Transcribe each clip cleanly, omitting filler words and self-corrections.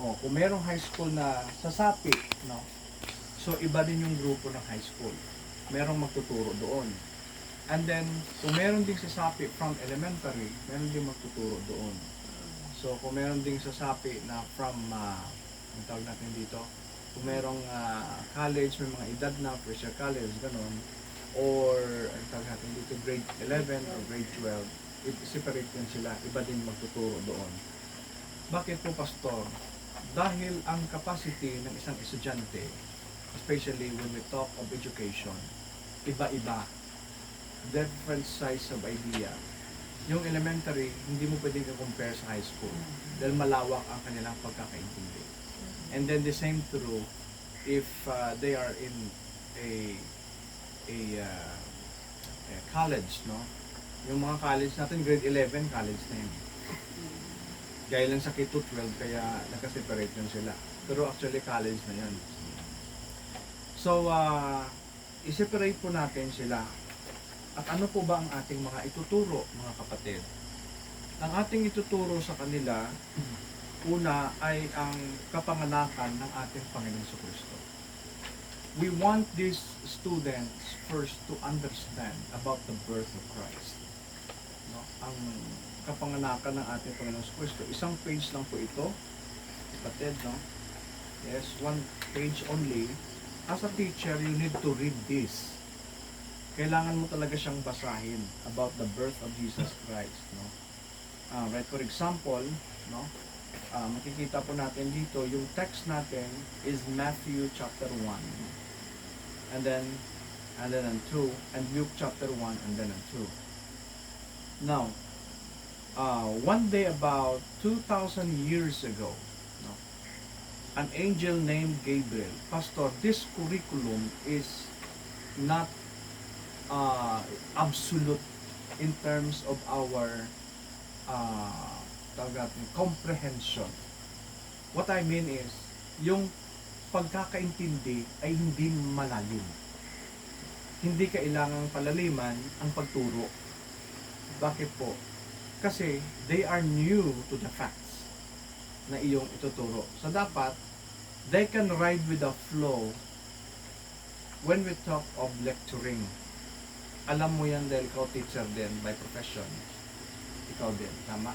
Kung merong high school na sasapi, no? So, iba din yung grupo ng high school. Merong magtuturo doon. And then, kung meron ding sasapi from elementary, meron ding magtuturo doon. So, kung meron ding sasapi na from, ang tawag natin dito, kung merong college, may mga edad na, first year college, gano'n, or, ang tawag natin dito, grade 11 or grade 12, separate din sila, iba din magtuturo doon. Bakit po, Pastor? Dahil ang capacity ng isang estudyante, especially when we talk of education, iba-iba. Different size of idea. Yung elementary, hindi mo pwedeng i-compare sa high school dahil malawak ang kanilang pagkakaintindi. And then the same true if they are in a college, no? Yung mga college natin, grade 11, college na yun. Gaya lang sa K-12, kaya nakaseparate yun sila. Pero actually, college na yun. So, i-separate po natin sila. At ano po ba ang ating mga ituturo, mga kapatid? Ang ating ituturo sa kanila, una ay ang kapanganakan ng ating Panginoon Kristo. We want these students first to understand about the birth of Christ. No? Ang kapanganakan ng ating Panginoon Kristo. Isang page lang po ito, kapatid, no? Yes, one page only. As a teacher, you need to read this. Kailangan mo talaga siyang basahin about the birth of Jesus Christ, no? Right, for example, no? Makikita po natin dito, yung text natin is Matthew chapter 1. And then 2, and Luke chapter 1, and then 2. Now, one day about 2,000 years ago, no, an angel named Gabriel. Pastor, this curriculum is not absolute in terms of our comprehension. What I mean is, yung pagkakaintindi ay hindi malalim. Hindi kailangang palaliman ang pagturo. Bakit po? Kasi they are new to the facts na iyong ituturo. So dapat, they can ride with the flow when we talk of lecturing. Alam mo yan dahil ikaw teacher din by profession. Ikaw din, tama?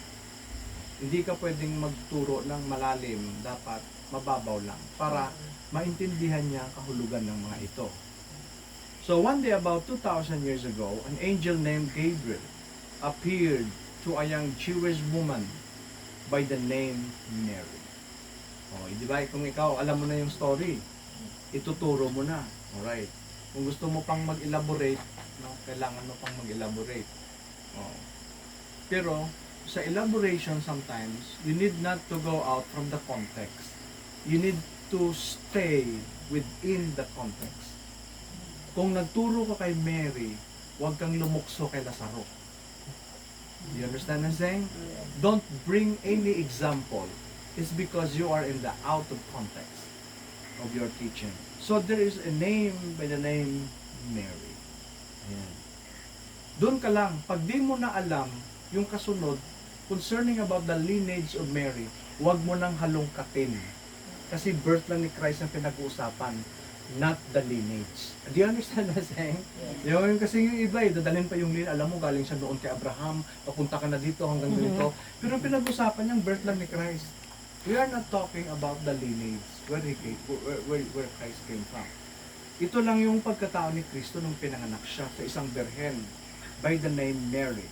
Hindi ka pwedeng magturo ng malalim, dapat mababaw lang para maintindihan niya ang kahulugan ng mga ito. So one day about 2,000 years ago, an angel named Gabriel appeared to a young Jewish woman by the name Mary. Di ba? Kung ikaw, alam mo na yung story, ituturo mo na. Alright. Kung gusto mo pang mag-elaborate, no, kailangan mo pang mag-elaborate. Pero, sa elaboration sometimes, you need not to go out from the context. You need to stay within the context. Kung nagturo ka kay Mary, huwag kang lumukso kay Lazaro. You understand what I'm saying? Don't bring any example. It's because you are in the out of context of your teaching. So there is a name by the name Mary. Ayan. Doon ka lang, pag di mo na alam yung kasunod concerning about the lineage of Mary, huwag mo nang halongkatin. Kasi birth lang ni Christ ang pinag-uusapan, not the lineage. Do you understand what I'm saying? Yes. Yung kasi yung iba, dadalhin pa yung lineage. Alam mo, galing siya noon kay Abraham, papunta ka na dito hanggang dito. Pero pinag-usapan niyang birth lang ni Christ. We are not talking about the lineage, where Christ came from. Ito lang yung pagkatao ni Kristo nung pinanganak siya sa isang birhen by the name Mary.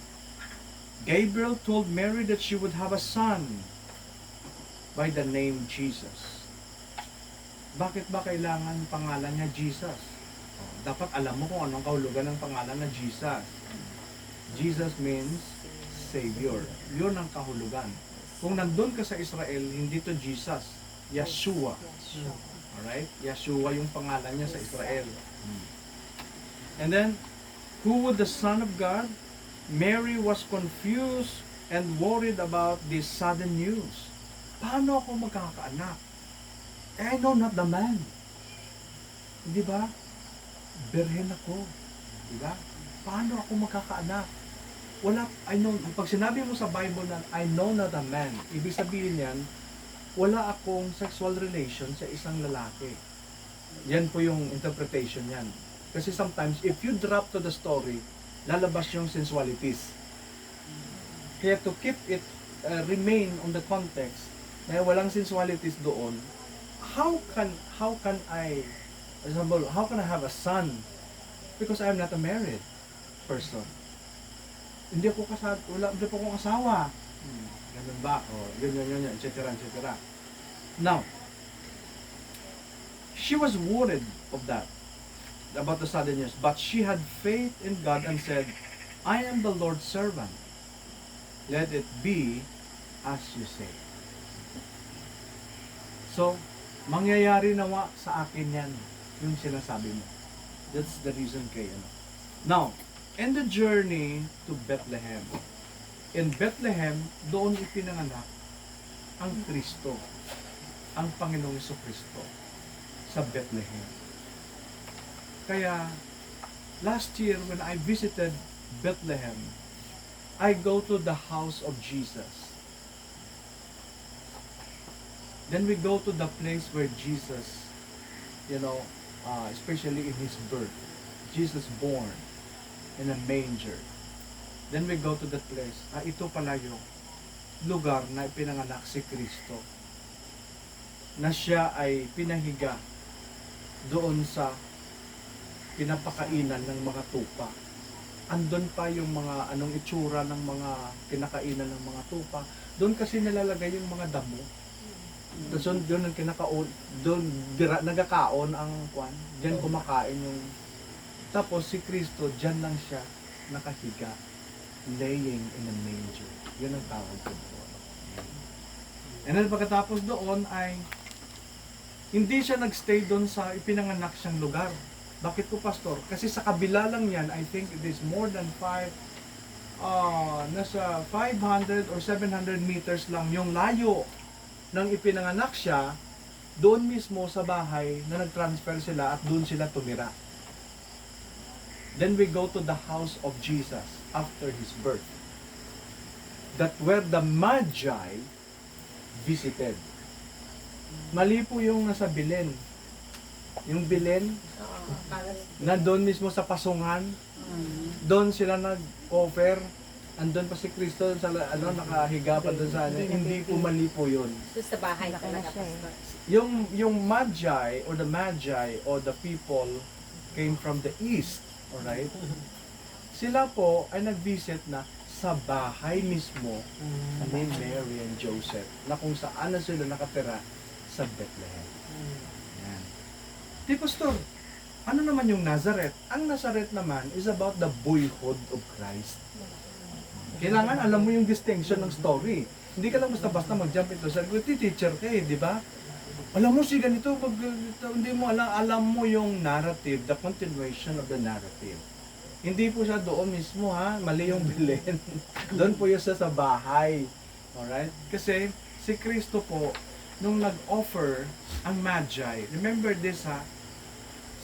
Gabriel told Mary that she would have a son by the name Jesus. Bakit ba kailangan pangalan niya Jesus? Dapat alam mo kung anong kahulugan ng pangalan na Jesus. Jesus means Savior. Yun ang kahulugan. Kung nandun ka sa Israel, hindi to Jesus, Yeshua. Alright? Yeshua yung pangalan niya sa Israel. And then, who would the Son of God? Mary was confused and worried about this sudden news. Paano ako magkakaanak? I know not the man. Di ba? Birhen ako. Di ba? Paano ako magkakaanak? Wala, I know, pag sinabi mo sa Bible na I know not a man, ibig sabihin yan, wala akong sexual relation sa isang lalaki. Yan po yung interpretation yan. Kasi sometimes, if you drop to the story, lalabas yung sensualities. Kaya to keep it, remain on the context, na walang sensualities doon, how can I, for example, how can I have a son? Because I am not a married person. Hindi ako kasal, hindi po akong asawa. Ganun ba? O, yun, etc., etc. Now, she was worried of that, about the sudden news. But she had faith in God and said, I am the Lord's servant. Let it be as you say. So, mangyayari nawa sa akin yan, yung sinasabi mo. That's the reason kay ano. Now, in the journey to Bethlehem, in Bethlehem, doon ipinanganak ang Kristo, ang Panginoong Kristo sa Bethlehem. Kaya, last year when I visited Bethlehem, I go to the house of Jesus. Then we go to the place where Jesus, especially in His birth, Jesus born in a manger. Then we go to that place. Ito pala yung lugar na ipinanganak si Kristo, na siya ay pinahiga doon sa pinapakainan ng mga tupa. Andun pa yung mga anong itsura ng mga kinakainan ng mga tupa. Doon kasi nilalagay yung mga damo. Tapos doon ang kinakaon, doon nagkakaon ang kwan, diyan kumakain yung. Tapos si Kristo diyan lang siya nakahiga, laying in a manger. Yun ang tawag ko doon. And then pagkatapos doon ay hindi siya nagstay doon sa ipinanganak siyang lugar. Bakit po, Pastor? Kasi sa kabila lang yan, I think it is more than nasa 500 or 700 meters lang yung layo nang ipinanganak siya, doon mismo sa bahay na nag-transfer sila at doon sila tumira. Then we go to the house of Jesus after His birth. That where the Magi visited. Mali po yung nasa Belen. Yung Belen, na doon mismo sa pasungan, doon sila nag-offer, andun pa si Kristo sa nakahiga pa doon sa hindi po mali po yun. So, sa bahay talaga, Pastor. Yung Magi or the people came from the east, alright? Sila po ay nag-visit na sa bahay mismo ni Mary and Joseph, na kung saan na sila nakatira sa Bethlehem. Yan. Di, Pastor, ano naman yung Nazareth? Ang Nazareth naman is about the boyhood of Christ. Kailangan alam mo yung distinction ng story. Hindi ka lang basta-basta mag-jump into. Sabi ko, teacher ka di ba? Alam mo si ganito, hindi mo alam mo yung narrative, the continuation of the narrative. Hindi po siya doon mismo, mali yung Belen. Doon po yun siya sa bahay. Alright? Kasi si Kristo po, nung nag-offer ang Magi, remember this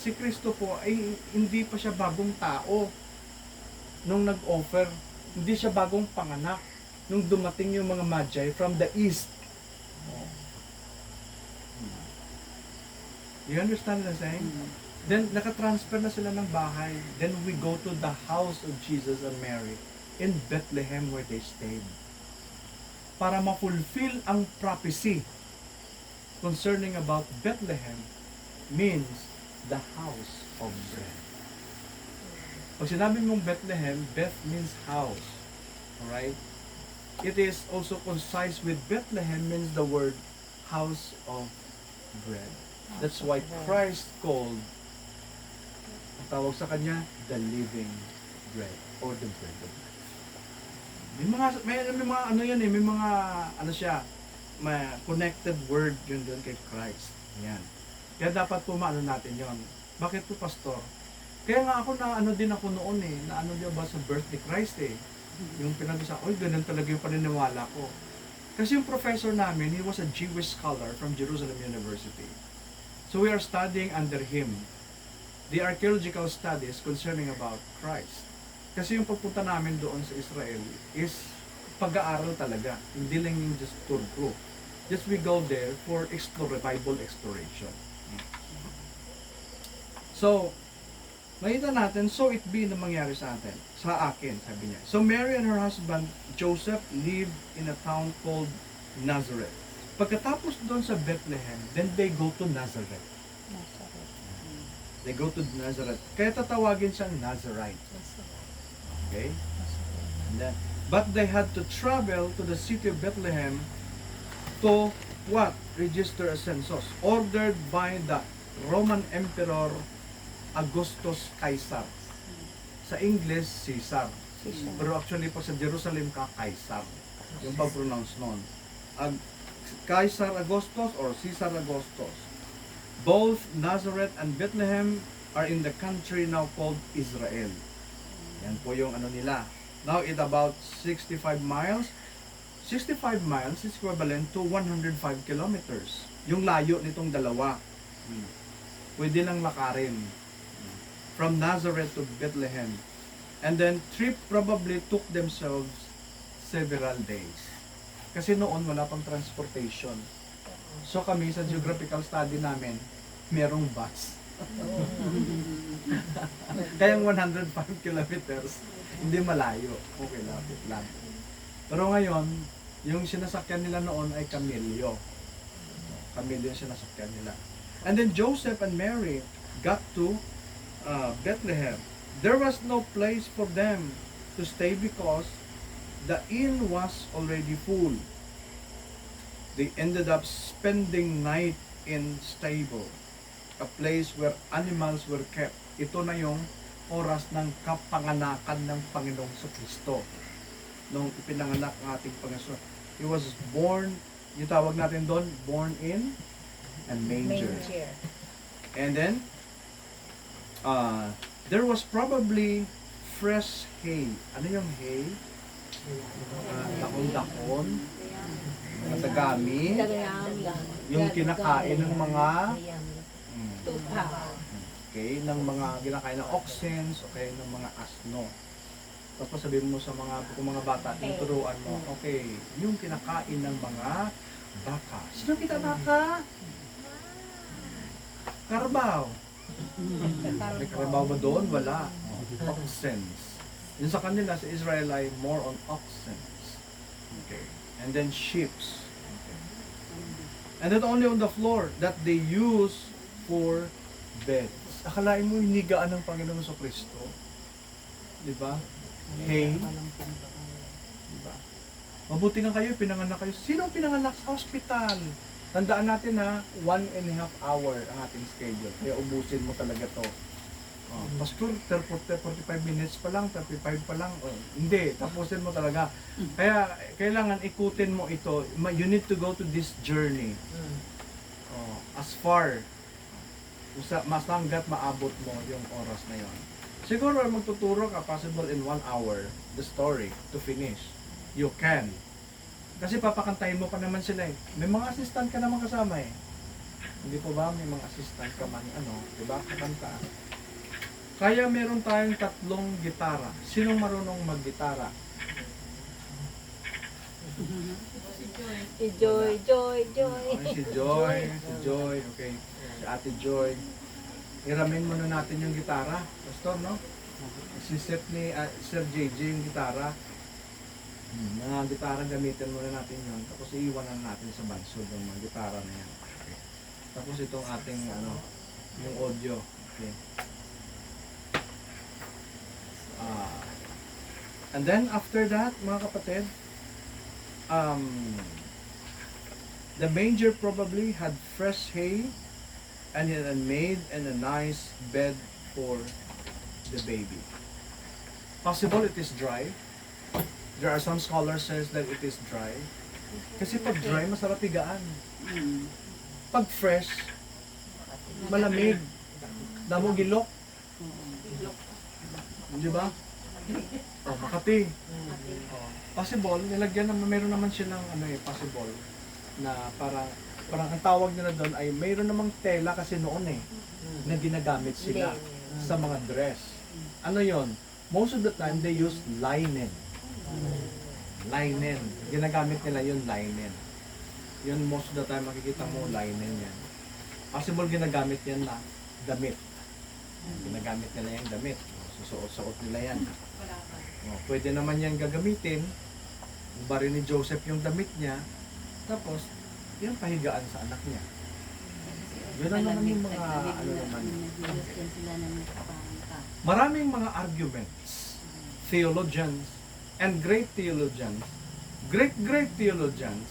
si Kristo po ay hindi pa siya bagong tao nung nag-offer. Hindi siya bagong panganak nung dumating yung mga Magi from the east. You understand what I'm saying? Then, nakatransfer na sila ng bahay. Then, we go to the house of Jesus and Mary in Bethlehem where they stayed. Para ma-fulfill ang prophecy concerning about Bethlehem means the house of bread. Pag sinabi mong Bethlehem, Beth means house. Alright? It is also concise with Bethlehem means the word house of bread. That's why Christ called, ang tawag sa kanya, the living bread or the bread of life. May mga ano yan may mga ano siya, may connected word yun doon kay Christ. Yan. Kaya dapat po maano natin yon. Bakit po, Pastor? Kaya nga ako na ano din ako noon na ano din ba sa birth ni Christ Yung pinag-usapan, ganun talaga yung paniniwala ko. Kasi yung professor namin, he was a Jewish scholar from Jerusalem University. So we are studying under him the archaeological studies concerning about Christ. Kasi yung pagpunta namin doon sa Israel is pag-aaral talaga, hindi lang yung just tour group. Just we go there for Bible exploration. So, makita natin, so it be na mangyari sa atin. Sa akin, sabi niya. So Mary and her husband, Joseph, lived in a town called Nazareth. Pagkatapos doon sa Bethlehem, then they go to Nazareth. They go to Nazareth. Kaya tatawagin siyang Nazarite. Okay? And then, but they had to travel to the city of Bethlehem to what? Register a census ordered by the Roman Emperor Augustus Caesar. Sa English, Caesar. Pero actually po sa Jerusalem ka, Caesar. Yung pag-pronounce nun. Caesar Augustus or Caesar Augustus. Both Nazareth and Bethlehem are in the country now called Israel. Yan po yung ano nila. Now it about 65 miles. 65 miles is equivalent to 105 kilometers. Yung layo nitong dalawa. Pwede lang lakarin. From Nazareth to Bethlehem. And then trip probably took themselves several days. Kasi noon wala pang transportation. So kami sa geographical study namin, merong bus. Kaya 105 kilometers, hindi malayo. Okay, lapit lang. Pero ngayon, yung sinasakyan nila noon ay kamilyo. Kamilyo yung sinasakyan nila. And then Joseph and Mary got to Bethlehem. There was no place for them to stay because the inn was already full. They ended up spending night in stable, a place where animals were kept. Ito na yung oras ng kapanganakan ng Panginoong Kristo. Nung ipinanganak ng ating Panginoon. He was born, yung tawag natin doon, born in a manger. And then, there was probably fresh hay. Ano yung hay? Dahon-dahon, matagami, yung kinakain ng mga okay, ng mga kinakain ng oxen, okay, ng mga asno. Tapos sabihin mo sa mga bata, tinuturuan mo, okay, yung kinakain ng mga baka. Sino kita baka? Karabaw. May karabaw ba doon? Wala. Oxens. Yung sa kanila, sa Israel ay more on oxens. Okay. And then sheeps. Okay. And then only on the floor that they use for beds. Akalain mo hinigaan ng Panginoon sa Kristo. Di ba? Hay. Di ba? Mabuti nga kayo, pinanganak kayo. Sino ang pinanganak sa hospital? Tandaan natin ha, 1.5 hour ang ating schedule. Kaya ubusin mo talaga to. Pastor, 45 minutes pa lang, 35 pa lang. Hindi, tapusin mo talaga. Kaya kailangan ikutin mo ito. You need to go to this journey. As far, mas hanggat maabot mo yung oras na yon. Siguro magtuturo ka possible in 1 hour the story to finish. You can. Kasi papakantahin mo pa naman sila eh. May mga assistant ka naman kasama eh. Hindi po ba? May mga assistant ka man, diba? Kakanta. Kaya meron tayong 3 gitara. Sinong marunong mag-gitara? Si Joy. Si Joy, okay. Si Ate Joy. Iramin muna natin yung gitara. Pastor, no? Si Sir JJ yung gitara. Mga gitara gamitin muna natin yun. Tapos iiwanan natin sa bansod yung mga gitara na yan. Okay. Tapos itong ating yung audio. Okay. And then after that, mga kapatid, the manger probably had fresh hay and it had made and a nice bed for the baby. Possible it is dry. There are some scholars says that it is dry. Kasi pag dry, masarap higaan. Pag fresh, malamig. Damo gilok. Di ba? Makati. Possible, nilagyan naman, meron naman silang possible na parang ang tawag nila doon ay mayroon namang tela kasi noon na ginagamit sila sa mga dress. Ano yon? Most of the time they use linen. Linen. Ginagamit nila yung linen. Yun most of the time makikita mo linen yan. Possible ginagamit yan na damit. Ginagamit nila yung damit. Susuot-suot nila yan. Pwede naman yan gagamitin. Bari ni Joseph yung damit niya. Tapos, yung pahigaan sa anak niya. Yun ang naman yung mga ano naman. Maraming mga arguments, theologians, and great theologians, great theologians,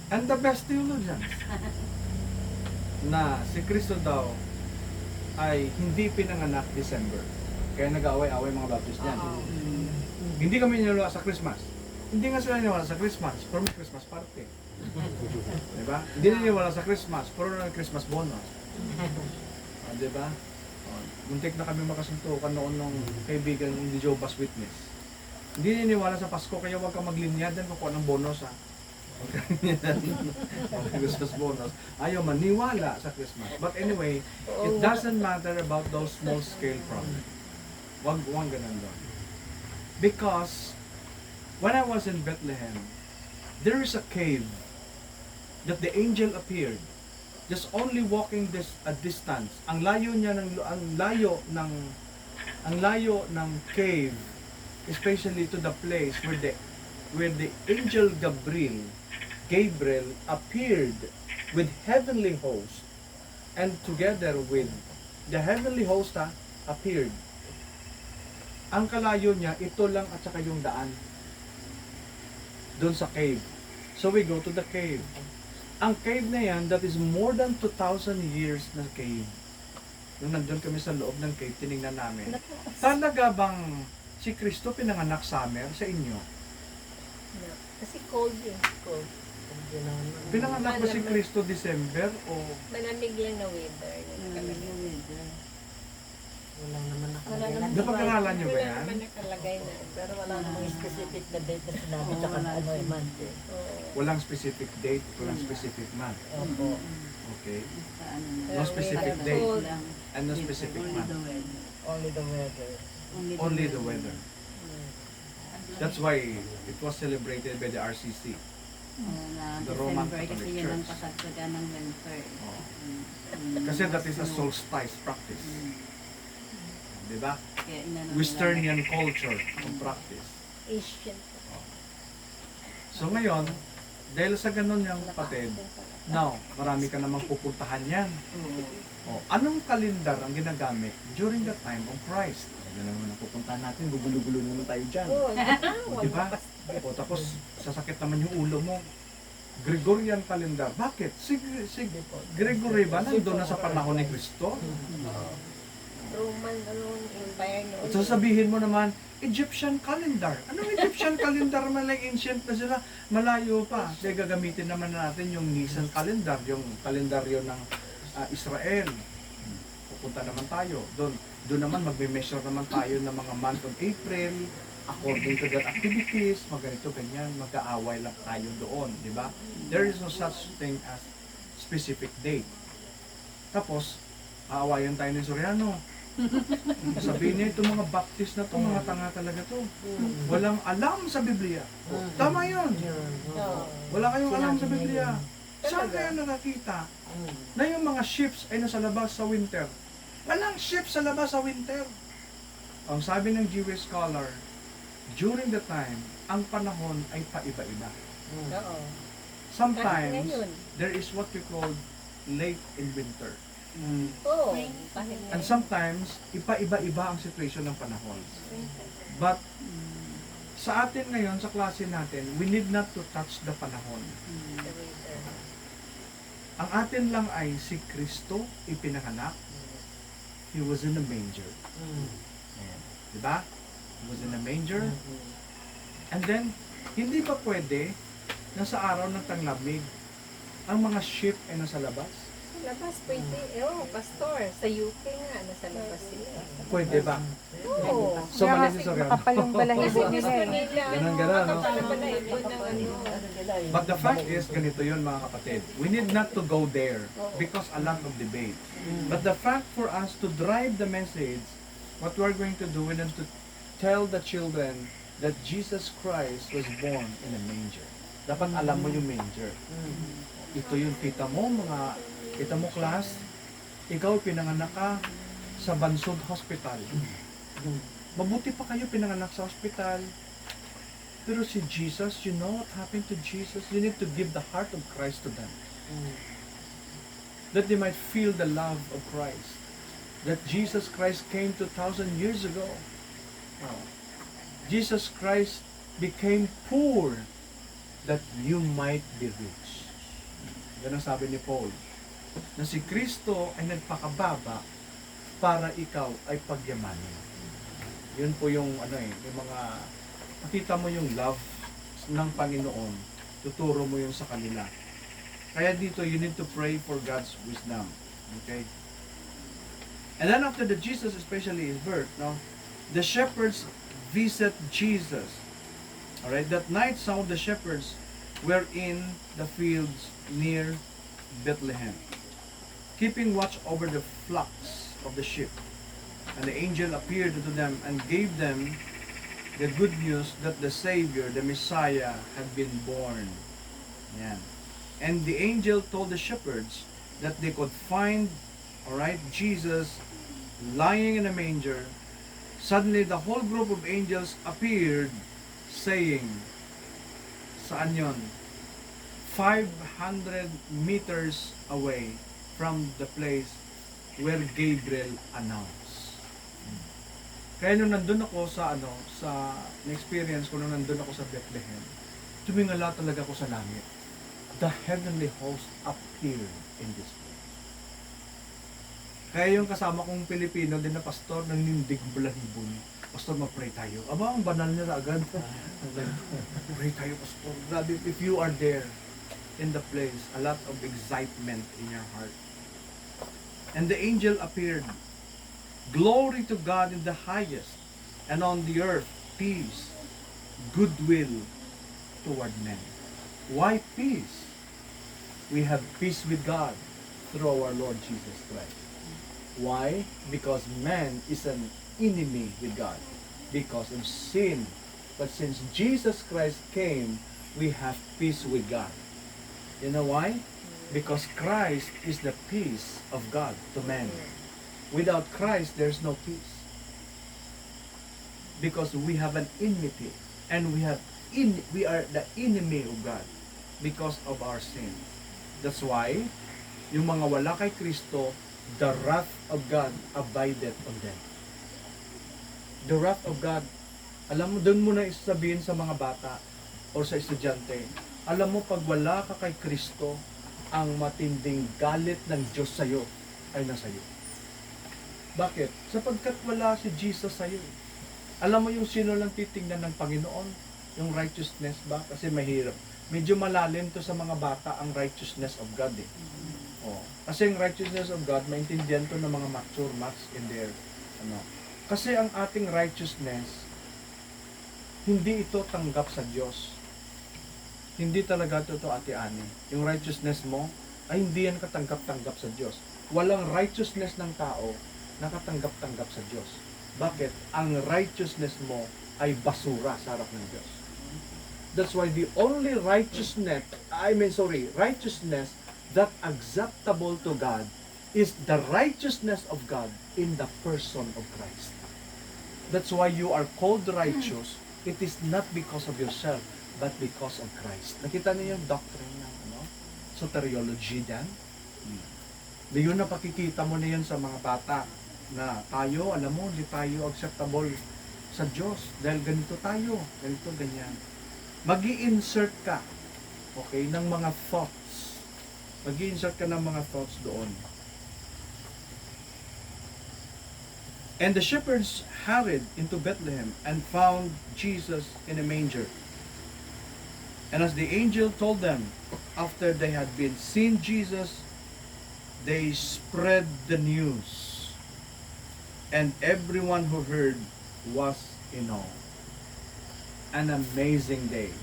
and the best theologians, na si Kristo daw ay hindi pinanganak December. Kaya nag-aaway-aaway mga Baptist niyan. Hindi kami niniwala sa Christmas. Hindi nga sila niniwala sa Christmas, pero may Christmas party. Diba? Hindi niniwala sa Christmas, pero may Christmas bonus. Diba? Muntik na kami makasuntukan noon ng kaibigan ng Jehovah's Witness. Hindi niniwala sa Pasko, kaya huwag ka maglinyad dan kukuha ng bonus ha. Christmas bonus. Ayaw maniwala sa Christmas. But anyway, it doesn't matter about those small scale projects. Huwag ganun doon. Because when I was in Bethlehem, there is a cave that the angel appeared. Just only walking this a distance. Ang layo ng cave, especially to the place where the angel Gabriel appeared with heavenly host, and together with the heavenly host appeared. Ang kalayo niya, ito lang at saka yung daan doon sa cave. So we go to the cave. Ang cave na yan, that is more than 2,000 years na cave. Nung nandun kami sa loob ng cave, tinignan namin. Talaga bang si Kristo pinanganak summer sa inyo? No. Kasi cold yun. Cold. Pinanganak ba si Kristo December o Malamig lang na weather. Wala naman Wala nakalagay. naman. napag-aralan niyo ba Wala yan? naman nakalagay na. Pero wala namang specific na date na sinabi tsaka ano yung month eh. Oo. Walang specific date, walang specific month. Opo. Okay? Pero No specific we are date cold. and no specific month. Only the weather. Only the weather. That's why it was celebrated by the RCC. The Roman December Catholic kasi yun ang Church. kasagsagan ng winter. Oh. Kasi that is a solstice practice. Diba? Kaya inano Westernian culture of practice. Asian. So ngayon, dahil sa ganun yung kapatid, now, marami ka namang pupuntahan yan. O, anong kalendar ang ginagamit during the time of Christ? Yan naman ang pupuntahan natin, gugulo-gulo naman tayo dyan. Oo. O, diba? O, tapos, sasakit naman yung ulo mo. Gregorian calendar. Bakit? Si Gregory ba nandun na sa panahon ni Kristo? Roman, empire noon. At sasabihin mo naman, Egyptian calendar. Anong Egyptian calendar? Malay ancient na sila. Malayo pa. Kaya gagamitin naman natin yung Nisan calendar, yung kalendaryo ng Israel. Pupunta naman tayo. Doon naman magme-measure naman tayo ng mga month of April. According to their activities, ganito, ganyan, mag-aaway lang tayo doon, di ba? There is no such thing as specific date. Tapos, aawayan tayo ng Soriano. Sabihin niya, itong mga Baptist na to, mga tanga talaga to. Walang alam sa Biblia. Tama yun. Wala kayong alam sa Biblia. Saan kayo nakakita na yung mga ships ay nasa labas sa winter? Walang ship sa labas sa winter. Ang sabi ng Jewish scholar, during the time, ang panahon ay paiba-iba. Oo. Sometimes, Kahit ngayon. there is what we call late in winter. Oo. Kahit And sometimes, ipa-iba-iba ang situation ng panahon. But, sa atin ngayon, sa klase natin, we need not to touch the panahon. the winter. Ang atin lang ay si Kristo ipinanganak. He was in a manger. Diba? He was in a manger. And then, hindi ba pwede na sa araw ng tanglamig, ang mga sheep ay nasa labas? Sa labas pwede. Pastor. Sa UK nga, nasa labas sila. Pwede ba? Oo. So, mali si Soriano. Makapal yung balahibo Kasi gusto nila eh. nila, Ganun, no? makapal na ibon ng ano. But the fact is, ganito yun mga kapatid. We need not to go there because a lot of debate. But the fact for us to drive the message, what we're going to do, we need to tell the children that Jesus Christ was born in a manger. Dapat alam mo yung manger. Ito yung kita mo class, ikaw pinanganak ka sa Bansod Hospital. Mabuti pa kayo pinanganak sa hospital. Pero si Jesus, you know what happened to Jesus? You need to give the heart of Christ to them. That they might feel the love of Christ. That Jesus Christ came 2,000 years ago. Oh. Jesus Christ became poor that you might be rich. Yan ang sabi ni Paul. Na si Kristo ay nagpakababa para ikaw ay pagyamanin. Yun po yung yung mga makita mo yung love ng Panginoon, tuturo mo yung sa kanila. Kaya dito, you need to pray for God's wisdom. Okay? And then after the Jesus, especially his birth, the shepherds visit Jesus. Alright? That night, some of the shepherds were in the fields near Bethlehem, keeping watch over the flocks of the sheep. And the angel appeared to them and gave them the good news that the Savior, the Messiah, had been born. Yan. And the angel told the shepherds that they could find, Jesus lying in a manger. Suddenly, the whole group of angels appeared, saying, saan yun? 500 meters away from the place where Gabriel announced. Kaya nung nandun ako sa na-experience ko nung nandun ako sa Bethlehem, tumingala talaga ako sa langit. The heavenly host appeared in this place. Kaya yung kasama kong Pilipino din na pastor, nangindig balahibon. Pastor, mag-pray tayo. Aba, ang banal nila agad. Pray tayo, pastor. Grabe, if you are there in the place, a lot of excitement in your heart. And the angel appeared. Glory to God in the highest, and on the earth, peace, goodwill toward men. Why peace? We have peace with God through our Lord Jesus Christ. Why? Because man is an enemy with God because of sin. But since Jesus Christ came, we have peace with God. You know why? Because Christ is the peace of God to man. Without Christ, there's no peace. Because we have an enmity, and we are the enemy of God because of our sin. That's why, yung mga wala kay Kristo, the wrath of God abideth on them. The wrath of God, alam mo, doon mo na isasabihin sa mga bata o sa estudyante, alam mo, pag wala ka kay Kristo, ang matinding galit ng Diyos sa'yo ay nasa iyo. Bakit? Sapagkat wala si Jesus sa'yo. Alam mo yung sino lang titingnan ng Panginoon? Yung righteousness ba? Kasi mahirap. Medyo malalim to sa mga bata ang righteousness of God eh. Oh. Kasi yung righteousness of God, maintindihan to ng mga mature mats in their Kasi ang ating righteousness, hindi ito tanggap sa Diyos. Hindi talaga ito ate-ani. Yung righteousness mo, ay hindi yan katanggap-tanggap sa Diyos. Walang righteousness ng tao nakatanggap-tanggap sa Diyos. Bakit? Ang righteousness mo ay basura sa harap ng Diyos. That's why the only righteousness that acceptable to God is the righteousness of God in the person of Christ. That's why you are called righteous. It is not because of yourself, but because of Christ. Nakita niyo yung doctrine ng soteriology dyan? Yun na pakikita mo na yan sa mga bata na tayo, alam mo, hindi tayo acceptable sa Diyos dahil ganito tayo, ganito, ganyan. Mag-i-insert ka, okay, ng mga thoughts. Mag-i-insert ka ng mga thoughts doon. And the shepherds hurried into Bethlehem and found Jesus in a manger. And as the angel told them, after they had been seen Jesus, they spread the news. And everyone who heard was in awe. An amazing day,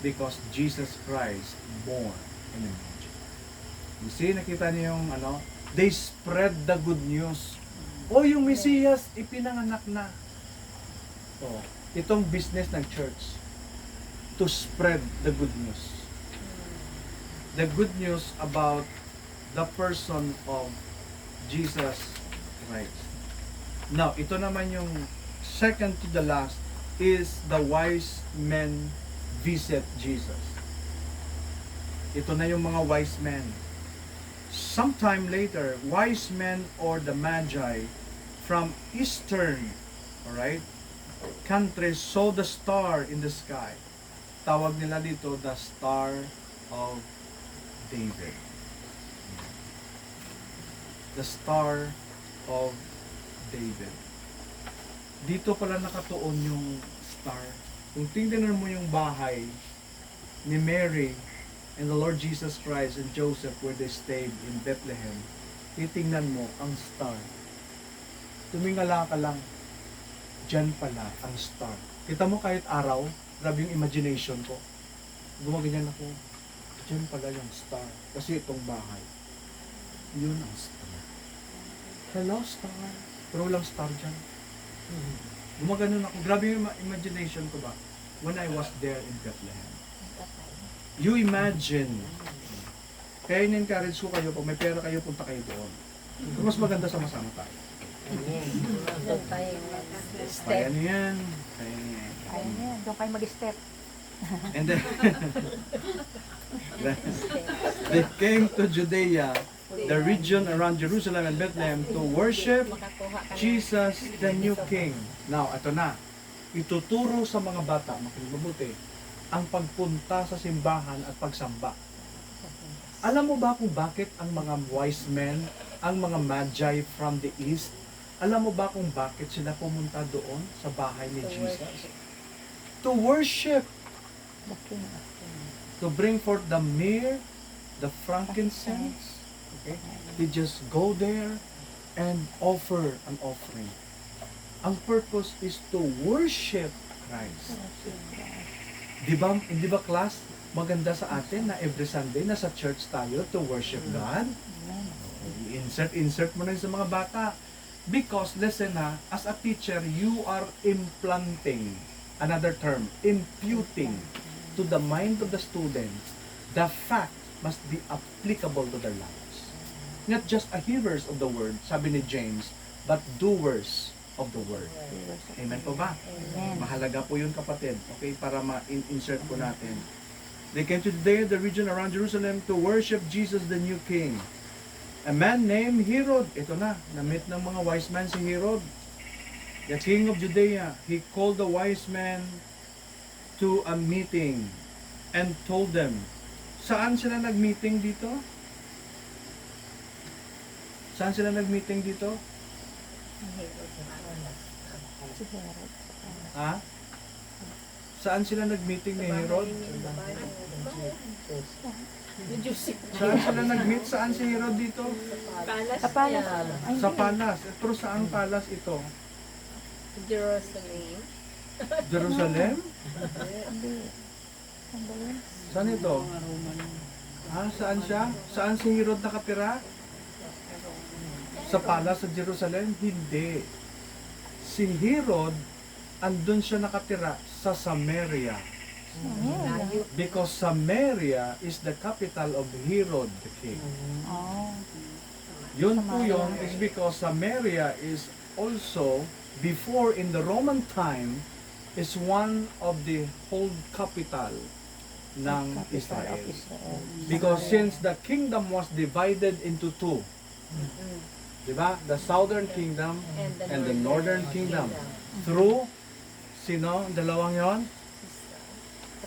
because Jesus Christ born in a manger. You see, nakita niyo yung they spread the good news. Yung Mesiyas, ipinanganak na. Itong business ng church, to spread the good news. the good news about the person of Jesus Christ. Now, ito naman yung second to the last is the wise men visit Jesus. Ito na yung mga wise men. Sometime later, wise men or the magi from eastern, alright, countries saw the star in the sky. Tawag nila dito the Star of David. The Star of David. Dito pala nakatuon yung star. Kung tingnan mo yung bahay ni Mary and the Lord Jesus Christ and Joseph where they stayed in Bethlehem, titingnan mo ang star. Tumingala ka lang, dyan pala ang star. Kita mo kahit araw, grabe yung imagination ko. Gumaganyan ako, dyan pala yung star. Kasi itong bahay, yun ang star. Hello, star. Pero walang star dyan. Gumaganon ako. Grabe yung imagination ko ba when I was there in Bethlehem. You imagine. Kaya in-encourage ko kayo, pag may pera kayo, punta kayo doon. Mas maganda sama-sama tayo. Doon tayo Kaya step. niyo yan. Kaya niyo yan. Ayun na yan, doon kayo mag-step. And then, they came to Judea, the region around Jerusalem and Bethlehem, to worship Makakuha ka na. Jesus, the new King. Now, ito na. Ituturo sa mga bata, makinig mabuti, ang pagpunta sa simbahan at pagsamba. Alam mo ba kung bakit ang mga wise men, ang mga magi from the east, alam mo ba kung bakit sila pumunta doon sa bahay ni Jesus? To worship. The king. To bring forth the myrrh, the frankincense. Okay? They just go there and offer an offering. Ang purpose is to worship Christ. Di ba class? Maganda sa atin na every Sunday nasa church tayo to worship God. Insert mo na yun sa mga bata. Because, listen ha, as a teacher, you are implanting, another term, imputing to the mind of the students, the fact must be applicable to their lives. Not just a hearers of the word, sabi ni James, but doers of the word. Amen po ba? Amen. Mahalaga po yun kapatid. Okay, para ma-insert po natin. They came to Judea, the region around Jerusalem, to worship Jesus, the new King. A man named Herod, ito na, na-meet ng mga wise men si Herod, the king of Judea. He called the wise men to a meeting and told them, saan sila nag-meeting dito? Saan sila nag-meeting dito? Ha? Saan sila nag-meeting ni Herod? Saan sila nag-meet? Saan si Herod dito? Palas Sa palas. niya. Ay, Sa hindi. palas. Pero saan palas ito? Jerusalem. Jerusalem? Hindi. Saan ba yun? Saan ito? Ha? Saan siya? Saan si Herod nakatira? Sa palas sa Jerusalem? Hindi. Si Herod, andun siya nakatira sa Samaria. Layo. Because Samaria is the capital of Herod the king. Oh. Yun po yun is because Samaria is also, before in the Roman time, is one of the whole capital ng Capital Israel. of Israel. Because since the kingdom was divided into two, diba? The southern kingdom and the northern kingdom. Through, sino? Ang dalawang yon?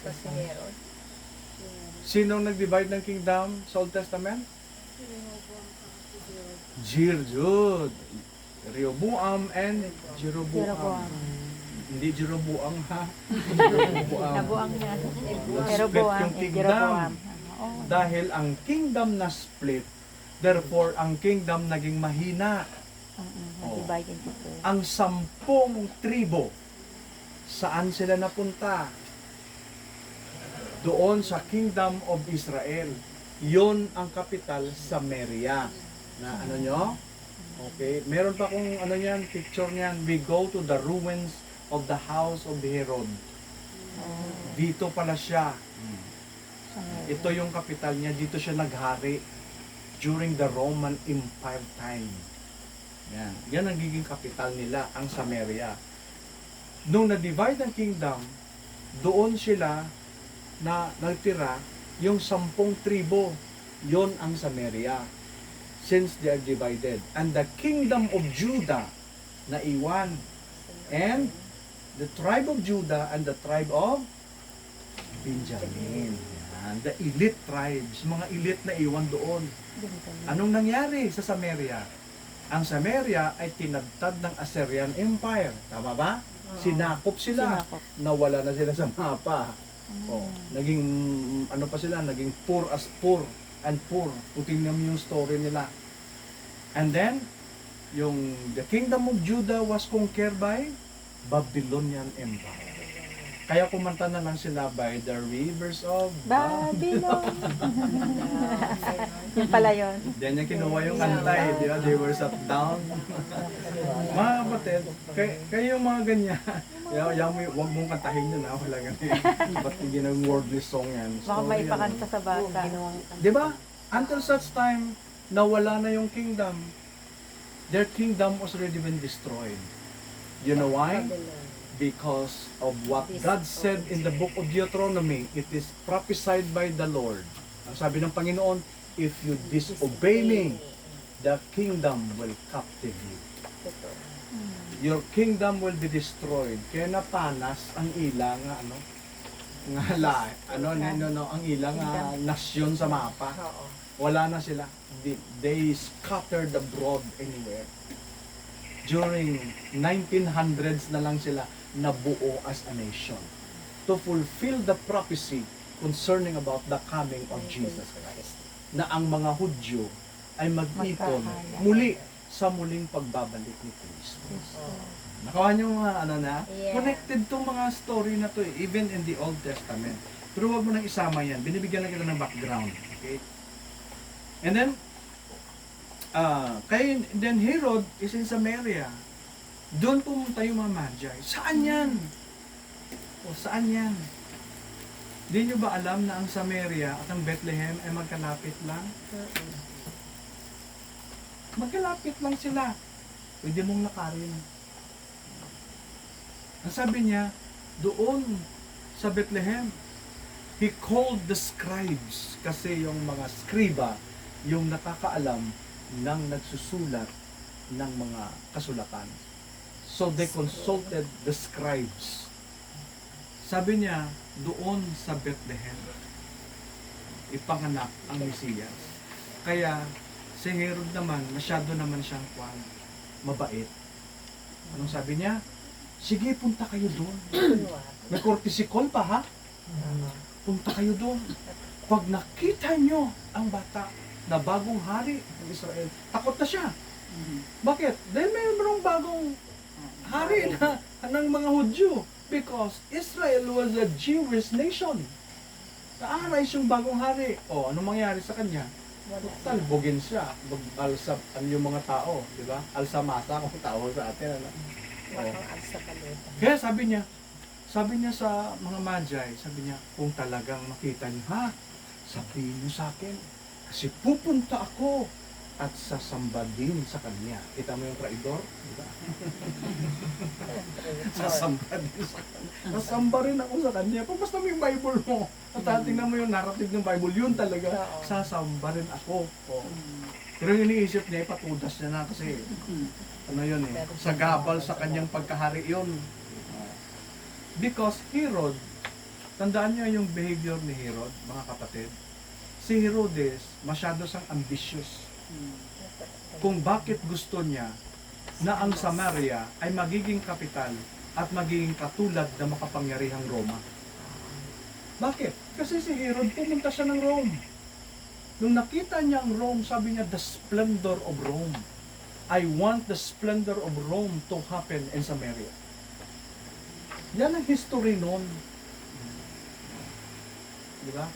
Tapos si Herod. Sinong nag-divide ng kingdom sa Old Testament? Jud. Rehoboam and Jeroboam. Jeroboam. Hindi Jeroboam ha. Jeroboam. Nabuang niya. Na-split Jeroboam yung and kingdom. Jeroboam. Oh. Dahil ang kingdom na split, therefore ang kingdom naging mahina. Divide into two. Ang 10 tribo, saan sila napunta? Doon sa Kingdom of Israel. Yon ang kapital, Samaria. Na ano nyo? Okay. Meron pa kung ano yan, picture niyan. We go to the ruins of the house of Herod. Dito pala siya. Ito yung kapital niya. Dito siya naghari during the Roman Empire time. Yan. Yan ang giging kapital nila, ang Samaria. Nung na-divide ang kingdom, doon sila na nagtira yung 10 tribo. Yon ang Samaria. Since they are divided. And the kingdom of Judah na iwan. And the tribe of Judah and the tribe of Benjamin. Yan. The elite tribes. Mga elite na iwan doon. Anong nangyari sa Samaria? Ang Samaria ay tinagtad ng Assyrian Empire. Tama ba? Sinakop sila. Sinakop. Nawala na sila sa mapa. Oh, naging ano pa sila, naging poor as poor and poor. Kung tingnan mo yung story nila. And then, the kingdom of Judah was conquered by Babylonian Empire. Kaya kumanta na lang sila by the rivers of Babylon. Yung pala yun. Then yung kinuha yung kanta eh, di ba? They were sat down. Mga kapatid, kayo yung mga ganyan. Huwag mong kantahin yun ha, wala ganyan. Ba't hindi na wordly song yan? Baka may pakanta sa bata. Di ba? Until such time, nawala na yung kingdom. Their kingdom was already been destroyed. You know why? Because of what God said in the book of Deuteronomy, it is prophesied by the Lord. Ang sabi ng Panginoon, if you disobey me, the kingdom will captive you. Your kingdom will be destroyed. Kaya napanas ang ilang ang ilang nasyon sa mapa. Wala na sila. They scattered abroad anywhere. During 1900s na lang sila nabuo as a nation to fulfill the prophecy concerning about the coming of Jesus Christ. Na ang mga Hudyo ay mag-ipon muli sa muling pagbabalik ni Kristo. Nakawa niyo mga Yeah. connected tong mga story na to even in the Old Testament. Pero wag mo nang isama yan. Binibigyan lang kita ng background. Okay? And then Herod is in Samaria. Doon pumunta yung mga Magi. Saan yan? O saan yan? Di nyo ba alam na ang Samaria at ang Bethlehem ay magkalapit lang? Magkalapit lang sila. Pwede mong lakarin. Ang sabi niya, doon sa Bethlehem, he called the scribes kasi yung mga skriba, yung nakakaalam ng nagsusulat ng mga kasulatan. So they consulted the scribes. Sabi niya, doon sa Bethlehem, ipanganak ang Mesiyas. Kaya si Herod naman, masyado naman siyang mabait. Anong sabi niya? Sige, punta kayo doon. May courtesy call pa ha? Punta kayo doon. Pag nakita nyo ang bata na bagong hari ng Israel, takot na siya. Bakit? Dahil mayroong bagong hari na ng mga Hudyo. Because Israel was a Jewish nation. Naarais yung bagong hari. O, anong mangyari sa kanya? Talbogin siya. Alsa, ano yung mga tao, di ba? Alsamasa kung tawag sa atin. Ano? Kaya sabi niya sa mga Magi, sabi niya, kung talagang makita niyo, ha, sabihin niyo sa akin, kasi pupunta ako at sasamba din sa kanya. Kita mo yung traidor? Diba? Sasamba din sa kanya. Sasamba rin ako sa kanya. Kung basta mo yung Bible mo, at tingnan mo yung narrative ng Bible, yun talaga, sasamba rin ako. Oh. Pero yung iniisip niya, ipatudas niya na kasi, ano yun eh, sa gabal sa kanyang pagkahari yun. Because Herod, tandaan niyo yung behavior ni Herod, mga kapatid. Si Herodes, masyado siyang ambitious. Kung bakit gusto niya na ang Samaria ay magiging kapital at magiging katulad na makapangyarihang Roma. Bakit? Kasi si Herod pumunta siya ng Rome. Nung nakita niya ang Rome, sabi niya, the splendor of Rome. I want the splendor of Rome to happen in Samaria. Yan ang history noon. Di ba?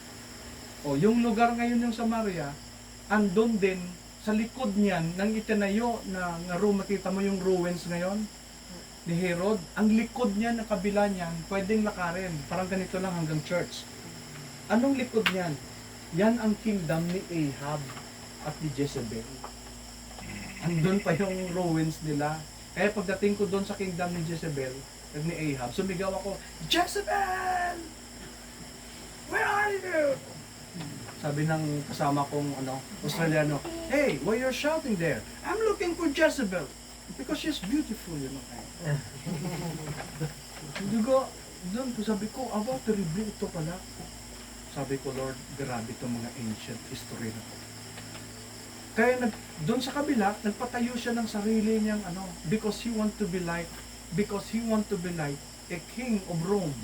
O, yung lugar ngayon ng Samaria, andun din sa likod niyan, nang itinayo na Rome, makita mo yung ruins ngayon ni Herod, ang likod niya, na kabila niyan, pwedeng lakarin. Parang ganito lang hanggang church. Anong likod niyan? Yan ang kingdom ni Ahab at ni Jezebel. Andun pa yung ruins nila. Kaya pagdating ko doon sa kingdom ni Jezebel at ni Ahab, sumigaw ako, Jezebel! Where are you? Sabi ng kasama kong Australiano, hey, why you're shouting there? I'm looking for Jezebel. Because she's beautiful, you know. Hindi ko, doon ko sabi ko, about to reveal ito pala. Sabi ko, Lord, grabe itong mga ancient history na to. Kaya doon sa kabila, nagpatayo siya ng sarili niyang because he want to be like a king of Rome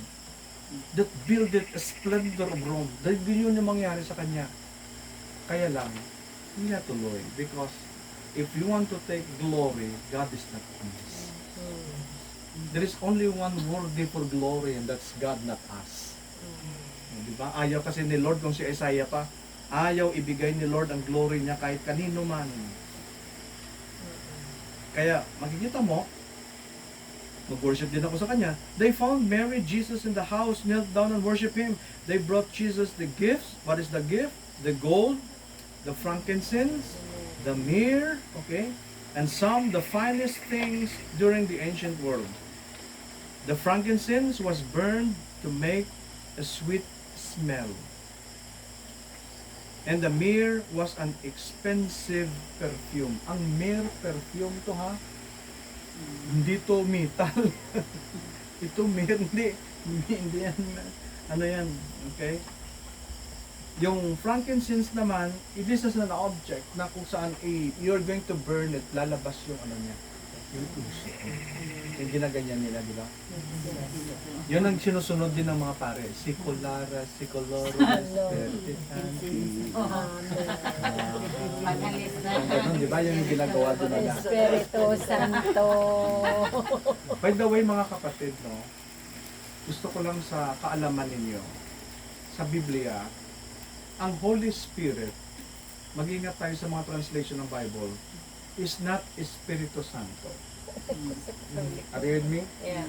that builded a splendor of Rome. Dahil yun yung mangyari sa kanya. Kaya lang, hindi natuloy. Because if you want to take glory, God is not pleased. There is only one worthy for glory, and that's God, not us. Diba? Ayaw kasi ni Lord, kung si Isaiah pa, ayaw ibigay ni Lord ang glory niya kahit kanino man. Kaya, makikita mo, mag-worship din ako sa kanya. They found Mary, Jesus in the house, knelt down and worship Him. They brought Jesus the gifts. What is the gift? The gold, the frankincense, the myrrh, okay? And some, the finest things during the ancient world. The frankincense was burned to make a sweet smell. And the myrrh was an expensive perfume. Ang myrrh perfume to ha? Hindi to metal. Ito myrrh, hindi yan. Ano yan? Okay? Yung frankincense naman, it is as an object na kung saan you're going to burn it, lalabas yung niya. Yung uso. Yung ginaganyan nila, di ba? Yun ang sinusunod din ng mga pare. Siculara, Sicoloro, Spiritanti. Di ba? Yung ginagawa din nila. Espiritu Santo. By the way, mga kapatid, no, gusto ko lang sa kaalaman ninyo, sa Biblia, ang Holy Spirit, mag-ingat tayo sa mga translation ng Bible, is not Espiritu Santo. Are you with me? Yeah.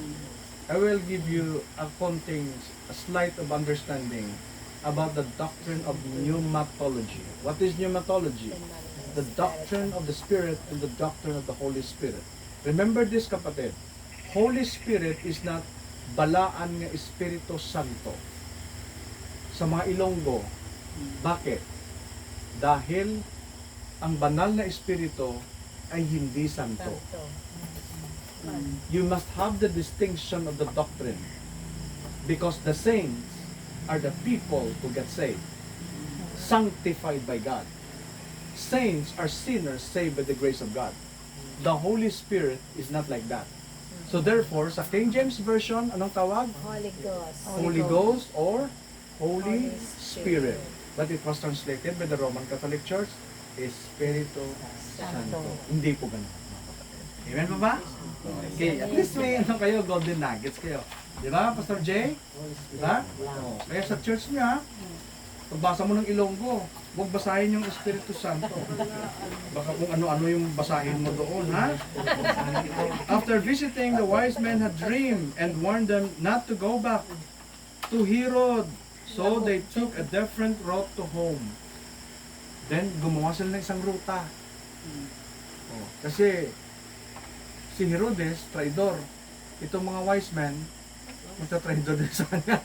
I will give you a slight of understanding about the doctrine of pneumatology. What is pneumatology? The doctrine of the Spirit and the doctrine of the Holy Spirit. Remember this, kapatid. Holy Spirit is not balaan nga Espiritu Santo. Sa mga Ilonggo, bakit? Dahil ang banal na Espiritu ay hindi santo. You must have the distinction of the doctrine, because the saints are the people who get saved, sanctified by God. Saints are sinners saved by the grace of God. The Holy Spirit is not like that. So therefore, sa King James Version, anong tawag? Holy Ghost. Holy Ghost or Holy Holy Spirit. Spirit. But it was translated by the Roman Catholic Church, Espiritu Santo. Hindi po ganun. Amen pa ba? Okay, at least may kayo, golden nuggets kayo. Di ba, Pastor Jay? Di ba? Oh, kaya sa church niya, pagbasa mo ng Ilonggo, huwag basahin yung Espiritu Santo. Baka kung ano-ano yung basahin mo doon, ha? After visiting, the wise men had dreamed and warned them not to go back to Herod. So they took a different route to home. Then, gumawa sila ng isang ruta. Oh, kasi, si Herodes, traidor. Itong mga wise men, magta-traidor din sa kanya.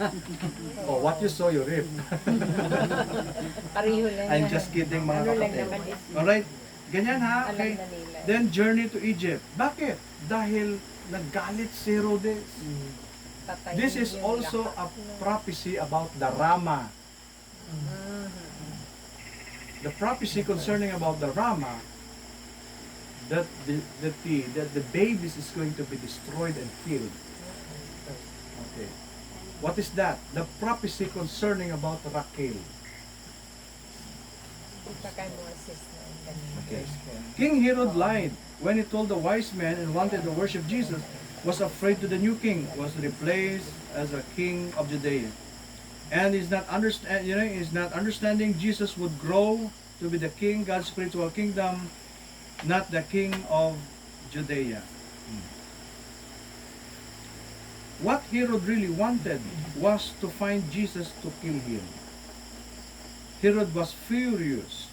Oh, what you sow, you reap. Pareho lang I'm yan. just kidding, mga Ano lang kapatid. naman is, Alright, ganyan ha, alam okay. na nila. Then, journey to Egypt. Bakit? Dahil naggalit si Herodes. Patayin This is yung also a lahat, no? prophecy about the Rama. The prophecy concerning about the Rama, that the babies is going to be destroyed and killed. Okay. What is that? The prophecy concerning about Raquel. Ipakay mo assist na yung ganun. Okay. King Herod lied when he told the wise men and wanted to worship Jesus, was afraid to the new king, was replaced as a king of Judea. And is not understanding Jesus would grow to be the king, God's spiritual kingdom, not the king of Judea. What Herod really wanted was to find Jesus to kill him. Herod was furious,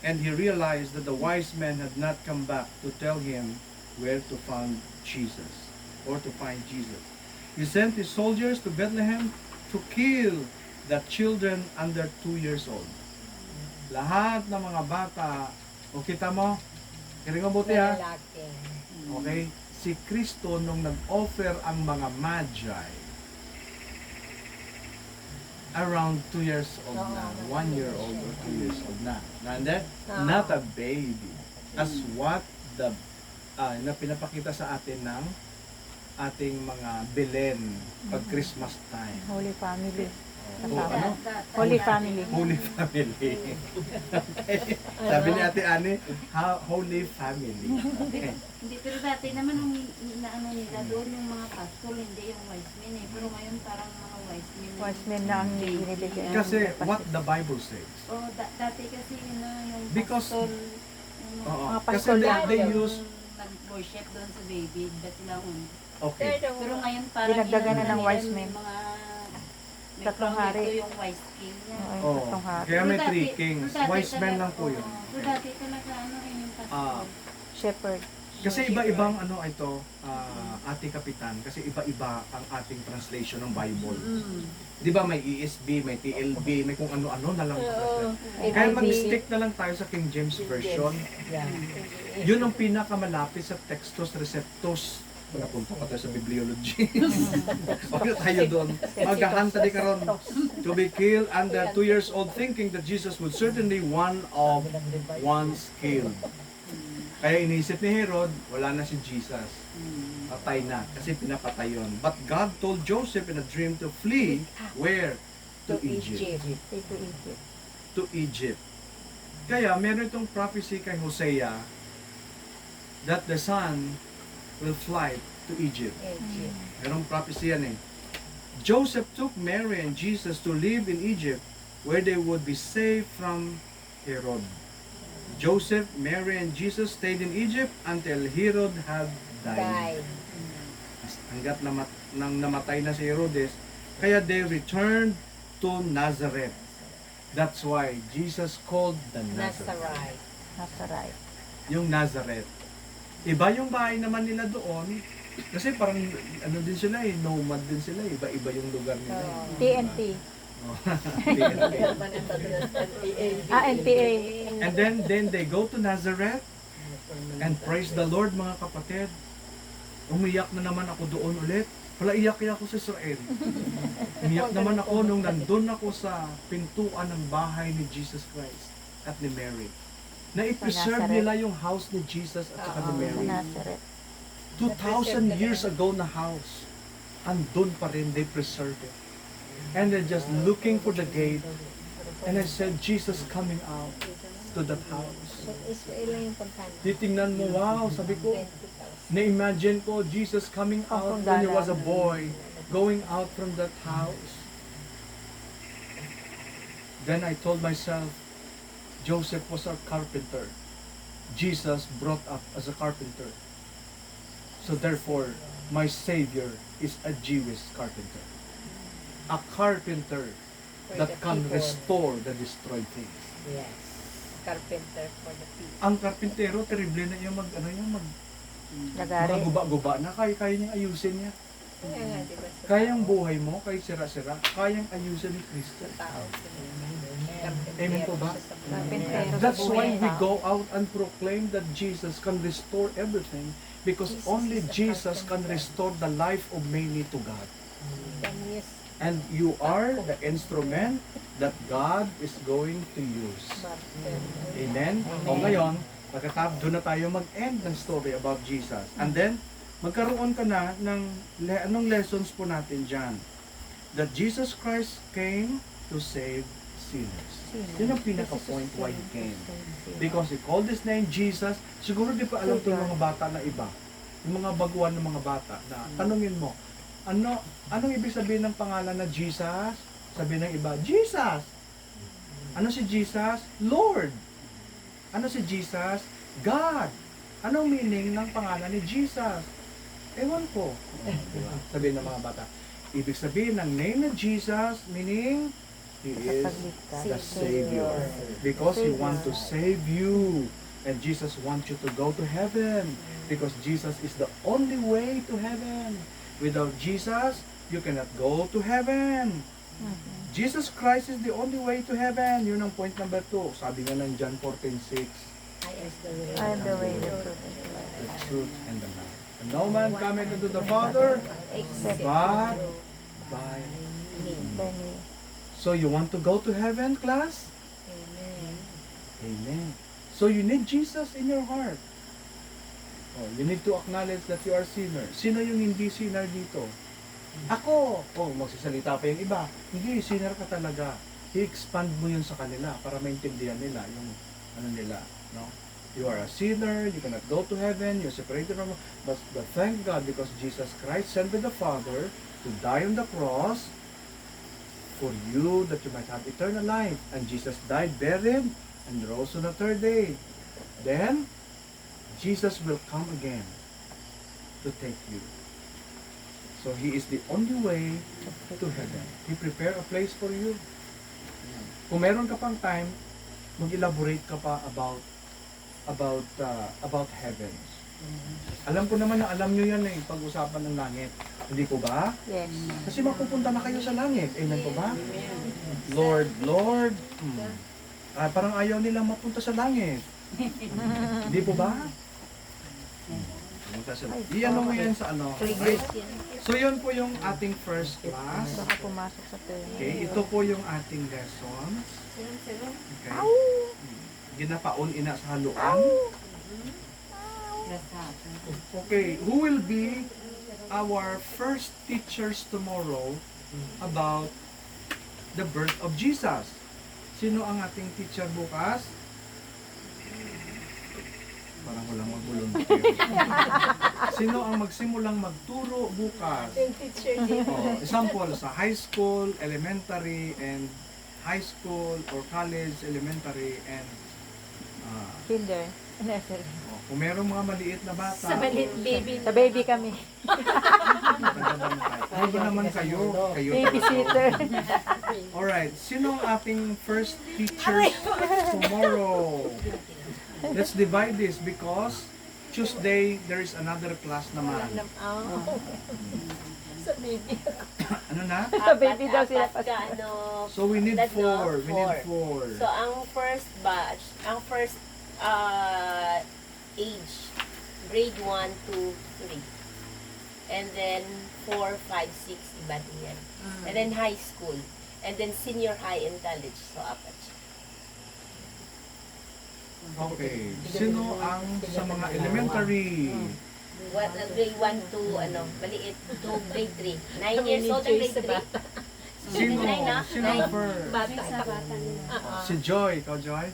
and he realized that the wise men had not come back to tell him where to find Jesus, or to find Jesus. He sent his soldiers to Bethlehem to kill the children under 2 years old. Lahat ng mga bata, o kita mo, kiring mabuti ha, Lalaki. okay? Si Kristo nung nag-offer ang mga magi, around 2 years old na, 1 year old or 2 years old na. And then, not a baby. As what the na pinapakita sa atin ng ating mga Belen pag Christmas time. Holy Family. O ano? Holy Family. Holy Family. Okay. Sabi ni Ate Ani, Holy Family. Okay. Hindi, pero dati naman ang inaano nila doon yung mga pastor, hindi yung wise men eh. Pero ngayon parang mga wise men. Wise men na ang binibigyan. Kasi what the Bible says. Oh, dati kasi yun na yung Because- pastor. Yung Oo. Mga Kasi pastor lang. they use, nag-worship doon sa baby, that sila okay. Pero ngayon parang Dinagdagan na inano ng nila wise yung men. Mga, may Tatlong promise hari. to yung wise king niya. Oo, Oh, tatlong hari. kaya may Pero three dati- kings. pero dati Wise men talaga- lang po yun. oo. Pero dati talaga ano rin yung pastor. Ah, Shepherd. Kasi iba-ibang ano ito, ating kapitan, kasi iba-iba ang ating translation ng Bible. Di ba may ESV, may TLB, may kung ano-ano na lang. Kaya mag-stick na lang tayo sa King James Version. Yeah. Yun ang pinakamalapit sa textus receptus. Napunta pa tayo sa bibliology. Huwag na tayo doon. Maghahanta di karon to be killed under 2 years old, thinking that Jesus would certainly one of once killed. Kaya inisip ni Herod, wala na si Jesus. Patay na, kasi pinapatay yun. But God told Joseph in a dream to flee, where? To Egypt. Stay to Egypt. To Egypt. Kaya meron itong prophecy kay Hosea that the son will fly to Egypt. Merong prophecy yan eh. Joseph took Mary and Jesus to live in Egypt where they would be safe from Herod. Joseph, Mary, and Jesus stayed in Egypt until Herod had died. Hanggat namatay na si Herodes, kaya they returned to Nazareth. That's why Jesus called the Nazareth. Nazareth. Yung Nazareth. Iba yung bahay naman nila doon. Kasi parang ano din sila eh, nomad din sila eh. Iba-iba yung lugar nila eh. TNT. Oh. NPA. And then they go to Nazareth and praise the Lord mga kapatid. Umiyak na naman ako doon ulit. Wala, iyak-iyak ako sa Israel. Umiyak naman ako nung nandun ako sa pintuan ng bahay ni Jesus Christ at ni Mary. Na i-preserve Nazareth. nila yung house ni Jesus at saka ni Sa Mary. Nazareth. 2,000 years ago na house. Andun pa rin, they preserve it. And they're just looking for the gate. And I said, Jesus coming out to that house. Israel lang yung pagkano. Titingnan mo, wow, sabi ko, 20,000. na-imagine ko Jesus coming out when he was a boy, going out from that house. Then I told myself, Joseph was a carpenter. Jesus brought up as a carpenter. So therefore, my Savior is a Jewish carpenter. A carpenter that can restore the destroyed things. Yes. Carpenter for the people. Ang karpintero, terrible na yung mga Lagari. guba-guba na, kaya niyang ayusin niya. Kaya nga, di ba? Sa Kayang buhay mo, kahit sira-sira, kayang ayusin ni Kristo. tao. Amen po ba? Carpintero sa That's why buhay we tao. go out and proclaim that Jesus can restore everything, because only Jesus can restore the life of many to God. Yes. And you are the instrument that God is going to use. Amen? O ngayon, pagkatapos doon na tayo mag-end ng story about Jesus. And then, magkaroon ka na ng anong lessons po natin dyan? That Jesus Christ came to save sinners. Yun ang pinaka-point why He came. Because He called His name Jesus. Siguro di pa alam itong mga bata na iba. Yung mga baguhan ng mga bata na tanungin mo, anong ibig sabihin ng pangalan na Jesus? Sabihin ng iba, Jesus! Ano si Jesus? Lord! Ano si Jesus? God! Anong meaning ng pangalan ni Jesus? Ewan ko. Diba? Sabihin ng mga bata. Ibig sabihin ng name na Jesus, meaning He is Tagapagligtas. the Savior. Because He wants to save you. And Jesus wants you to go to heaven. Because Jesus is the only way to heaven. Without Jesus, you cannot go to heaven. Jesus Christ is the only way to heaven. Yun ang point number 2. Sabi nga ng John 14:6. I am the way, the truth, and the life. The truth and the life. And no man cometh unto the Father Except but by By me. So you want to go to heaven, class? Amen. Amen. So you need Jesus in your heart. Oh, you need to acknowledge that you are sinner. Sino yung hindi sinner dito? Ako! Oh, magsasalita pa yung iba. Hindi, sinner ka talaga. I-expand mo yun sa kanila para maintindihan nila yung ano nila. No? You are a sinner, you cannot go to heaven, you're separated from but thank God because Jesus Christ sent with the Father to die on the cross for you that you might have eternal life. And Jesus died, buried, and rose on the third day. Then, Jesus will come again to take you. So He is the only way to heaven. He prepared a place for you. Kung meron ka pang time, mag-elaborate ka pa about heaven. Alam ko naman na alam nyo yan eh, pag-usapan ng langit. Hindi ko ba? Yes. Kasi mapupunta na kayo sa langit. Amen ko ba? Lord, Lord. Parang ayaw nilang mapunta sa langit. Hindi po ba? Iyan mo yan sa ano. Right? So yun po yung ating first class. Baka pumasok sa turn. Okay, ito po yung ating lessons. Okay. Ginapaon ina sa haluan. Okay, who will be our first teachers tomorrow about the birth of Jesus? Sino ang ating teacher bukas? Parang walang mag-volunteer. Sino ang magsimulang magturo bukas? Yung teacher din. Oh, example, sa high school, elementary, and high school or college, elementary, and Kinder. Nursery. kung merong mga maliit na bata, Sa maliit baby. Sa baby kami. ano naman kayo? Kayo Babysitter. Alright, sino ang ating first teacher tomorrow? Let's divide this because Tuesday, there is another class naman. Sa baby. Ano na? Sa baby daw sila Apat ka, pastor. So we need Tatlo, 4. We need 4. So, ang first batch, ang first age, grade 1 to 3. And then 4, 5, 6, iba din yan. And then high school. And then senior high and college. So, apat siya. Okay. Sino ang sa mga elementary? Grade 1 to, maliit, to grade 3. 9 years old ang grade 3. Sino? Nine, ah? Sino ang first? Bata. Si Joy. Ikaw, Joy?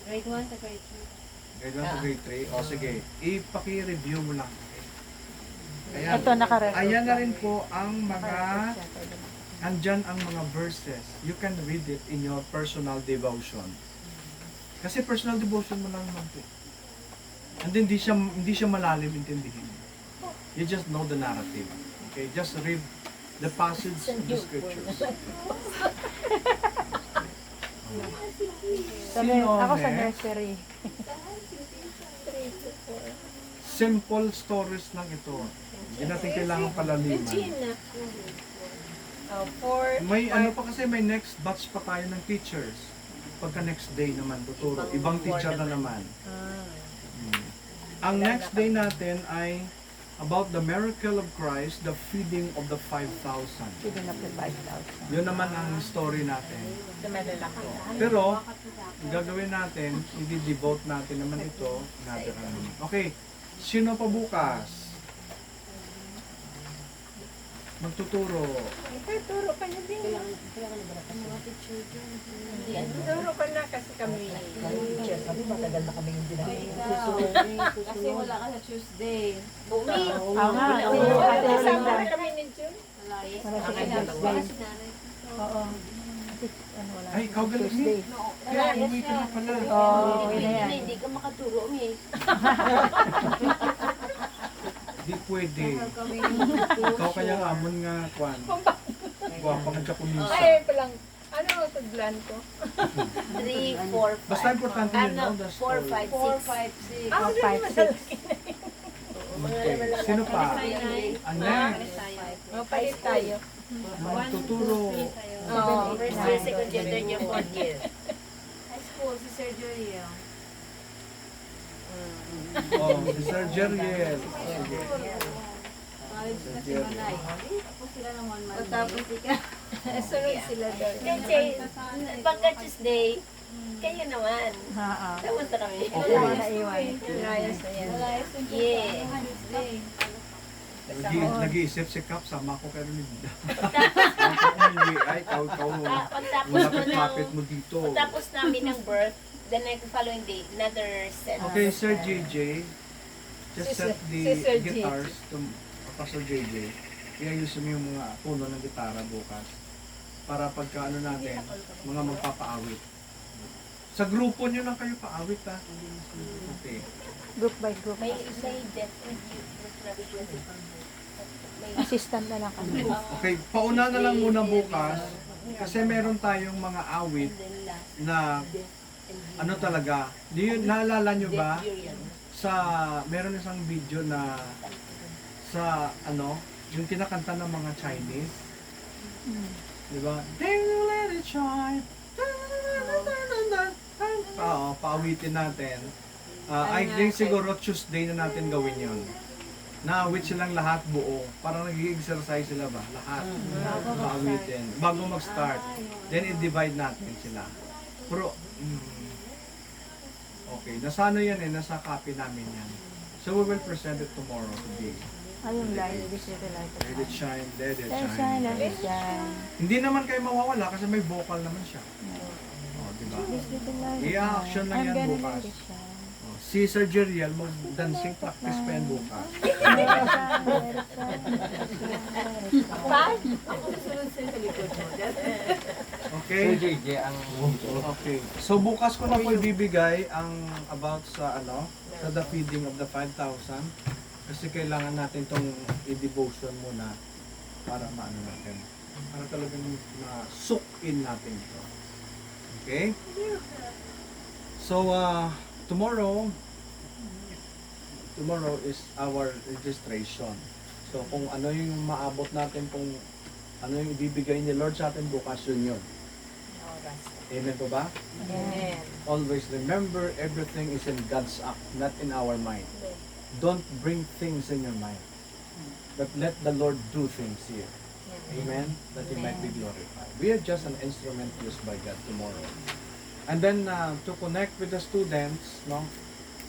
Grade 1 to grade 3. Grade 1 to grade 3. O sige, ipaki-review mo lang. Ayan. Ito naka-record. Ayan na rin po ang mga, andyan ang mga verses. You can read it in your personal devotion. Kasi personal devotion mo lang naman po. And hindi siya malalim intindihin. You just know the narrative. Okay? Just read the passage of the scriptures. Ako sa next? nursery. 3 to 4. Simple stories lang ito. Hindi natin kailangan palaliman. Regina. 4. May ano pa kasi may next batch pa tayo ng teachers. Pagka next day naman tuturo. Ibang teacher na naman. Ang next day natin ay about the miracle of Christ, the feeding of the 5,000. Feeding up the 5,000. Yun naman ang story natin. Pero, gagawin natin, i-devote natin naman ito. Okay, sino pa bukas? Magtuturo. Turo ka na din. Turo ka na kasi kami. Kami matagal na kami yung Kasi wala ka sa Tuesday. Bumi. Oo nga. Kasama na kami ni June. Wala si Tuesday. Oo. Wala. Ay, ikaw galing Tuesday. Kaya uwi ka na pala. Oo, yun na yan. Hindi ka makaturo, eh. Di pwede. Ikaw kaya amon nga, Kwan. Guwapa nga siya kumisa. Ay, palang, blanco. 3, 4, 5. Basta importante yun, no? The 4, story. 5, 6. 4, 5, 6. Ah, Five, six. Okay. Sino pa? Ang next, Mapalit tayo. magtuturo. Oo. First year, second year, third year, fourth year. High school, si Sir Joel. Oh, si Sir Jeriel. College na si Manay. Tapos sila naman Monday. Tapos ika. Sunod sila doon. Kasi, pagka Tuesday, kayo naman. Oo. Tapos na kami. Okay. Naiwan. Rayas na yan. Yeah. Tuesday. Nag-iisip si Cap, sama ko kayo ni Bida. Ay, ikaw, Pagtapos mo malapit-lapit ng, mo dito. pagtapos namin ng birth, the next following day, another set. Okay, Sir JJ, just Si set Sir- the si Sir JJ. guitars to Pastor JJ. Iayusin mo yung mga puno ng gitara bukas. Para pagka ano natin, mga magpapaawit. Sa grupo nyo lang kayo paawit ha. Okay. Group by group. May death review. May Assistant na lang kami. Okay, pauna na lang muna bukas. Kasi meron tayong mga awit and then last, na death and ano talaga. Di yun, naalala nyo ba? death burial. Sa, meron isang video na sa ano, yung kinakanta ng mga Chinese. Di ba? They will let it shine. Oo, paawitin natin. I think siguro Tuesday na natin gawin yon. Naawit silang lahat buo. Parang nag-exercise sila ba? Lahat. Paawitin. Bago mag-start. Then i-divide natin sila. Pero, okay. Nasa ano yan eh, nasa copy namin yan. So we will present it tomorrow today. Ayun, light. This is the light. Let it shine, let it Let it shine, shine. let it shine. Hindi naman kayo mawawala kasi may vocal naman siya. Oh, di ba? This is the light. I-action lang I'm yan gonna bukas. let it shine. Oh, si Sir Jeriel, mag-dancing practice pa yan bukas. Let it shine, let it shine, let it shine. Five? Okay? Okay. So bukas ko na po ibibigay ang about sa ano, sa the feeding of the 5,000. Kasi kailangan natin tong i-devotion muna para maano natin. Para talagang ma-soak in natin ito. Okay? So, tomorrow is our registration. So, kung ano yung maabot natin, kung ano yung ibibigay ni Lord sa atin bukas, yun yun. Amen po ba? Amen. Always remember, everything is in God's act, not in our mind. Don't bring things in your mind, but let the Lord do things here. Amen? That He might be glorified. We are just an instrument used by God tomorrow. And then, to connect with the students, no?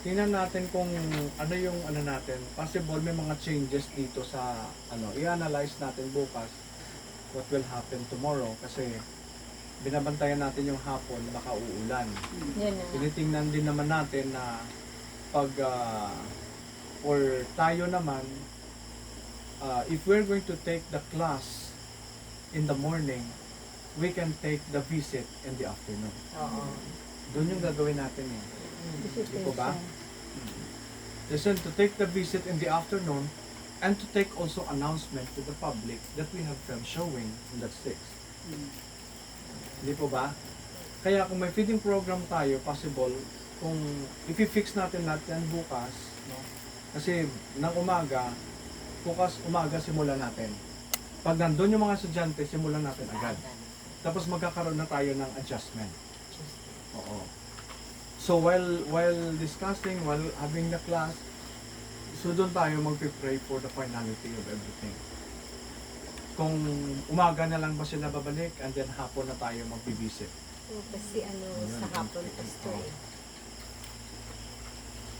Tingnan natin kung ano yung ano natin. Possible may mga changes dito sa ano. I-analyze natin bukas what will happen tomorrow kasi binabantayan natin yung hapon baka uulan. Yun na. Tinitingnan din naman natin na pag or tayo naman if we're going to take the class in the morning, we can take the visit in the afternoon. Doon yung gagawin natin eh. Di po ba? Listen, to take the visit in the afternoon and to take also announcement to the public that we have film showing on that 6. Di po ba? Kaya kung may feeding program tayo, possible, kung i-fix natin lahat yan bukas, no? Kasi ng umaga, bukas umaga simulan natin. Pag nandun yung mga estudyante, simulan natin agad. Tapos magkakaroon na tayo ng adjustment. Oo. So while discussing, while having the class, so doon tayo magpe-pray for the finality of everything. Kung umaga na lang ba sila babalik, and then hapon na tayo magbibisit. So, kasi ano, sa hapon, pastor eh.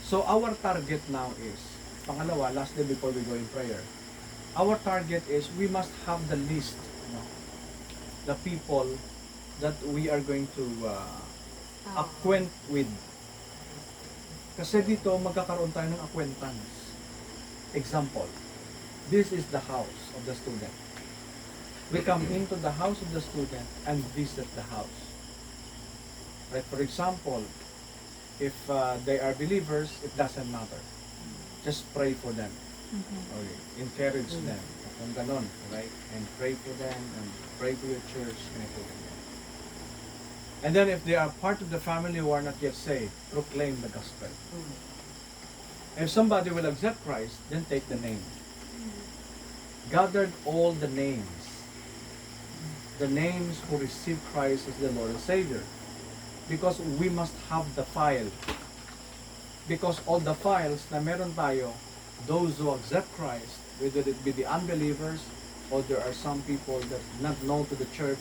So our target now is, pangalawa, last day before we go in prayer, our target is we must have the list, the people that we are going to acquaint with. Kasi dito magkakaroon tayo ng acquaintance. Example, this is the house of the student. We come into the house of the student and visit the house. Right? For example, if they are believers, it doesn't matter. Just pray for them. Okay. Encourage them. Kung ganon, right? And pray for them and pray for your church. And then if they are part of the family who are not yet saved, proclaim the gospel. If somebody will accept Christ, then take the name. Gathered all the names who receive Christ as the Lord and Savior. Because we must have the file. Because all the files na meron tayo, those who accept Christ, whether it be the unbelievers, or there are some people that not known to the church,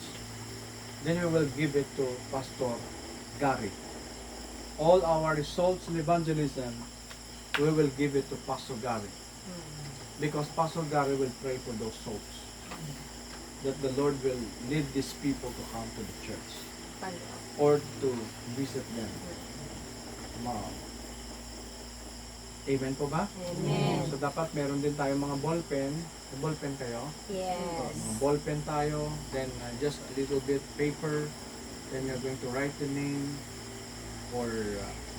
then we will give it to Pastor Gary. All our results in evangelism, we will give it to Pastor Gary. Because Pastor Gary will pray for those souls. That the Lord will lead these people to come to the church. Or to visit them. Wow. Amen po ba? Amen. So dapat meron din tayo mga ballpen. May ballpen kayo? Yes. Mga ballpen tayo. Then just a little bit paper. Then you're going to write the name. Or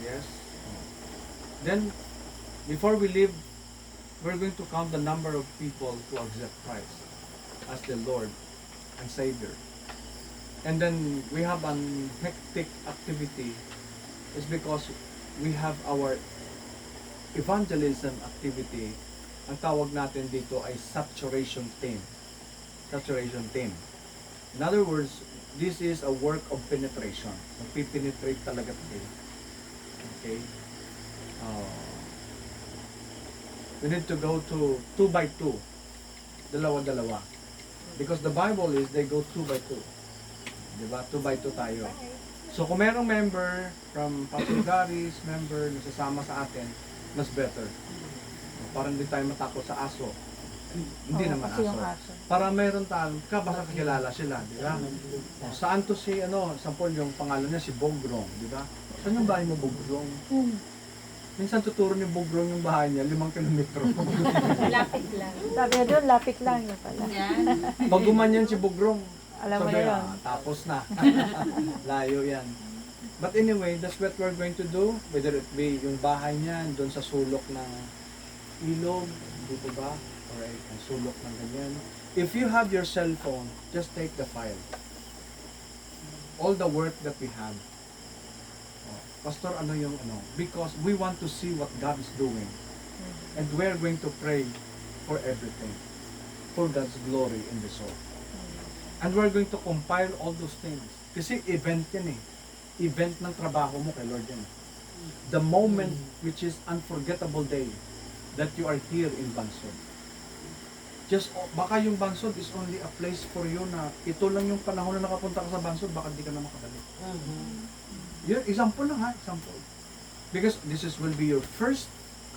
yes. Then before we leave, we're going to count the number of people who accept Christ as the Lord and Savior. And then we have an hectic activity is because we have our evangelism activity. Ang tawag natin dito ay saturation team. Saturation team. In other words, this is a work of penetration. Magpipenetrate talaga tayo. Okay? We need to go to 2 by 2. Dalawa-dalawa. Because the Bible is they go 2 by 2. Diba? 2 by 2 tayo. So kung merong member from Pastor Gary's member na sasama sa atin, mas better. Para hindi tayo matakot sa aso. Hindi naman kasi yung aso. aso. Para meron tayong basta kakilala sila, di ba? Saan to si sampol yung pangalan niya si Bogrong, di ba? Saan yung bahay mo, Bogrong? Minsan tuturo ni Bogrong yung bahay niya, 5 kilometro. Lapit lang. Sabi niya doon, lapit lang yun pala. Pag gumanyan si Bogrong, Alam mo sabi, na yun. tapos na. Layo yan. But anyway, that's what we're going to do. Whether it be yung bahay niya, doon sa sulok ng ilog, dito ba? Alright, ang sulok ng ganyan. If you have your cell phone, just take the file. All the work that we have. Oh, Pastor, ano yung ano? Because we want to see what God is doing. And we're going to pray for everything. For God's glory in the soul. And we're going to compile all those things. Kasi event yan eh. Event ng trabaho mo kay Lord yan. The moment which is unforgettable day that you are here in Bansod. Just, baka yung Bansod is only a place for you na ito lang yung panahon na nakapunta ka sa Bansod, baka di ka na makabalik. Yun, example lang ha, example. Because this is will be your first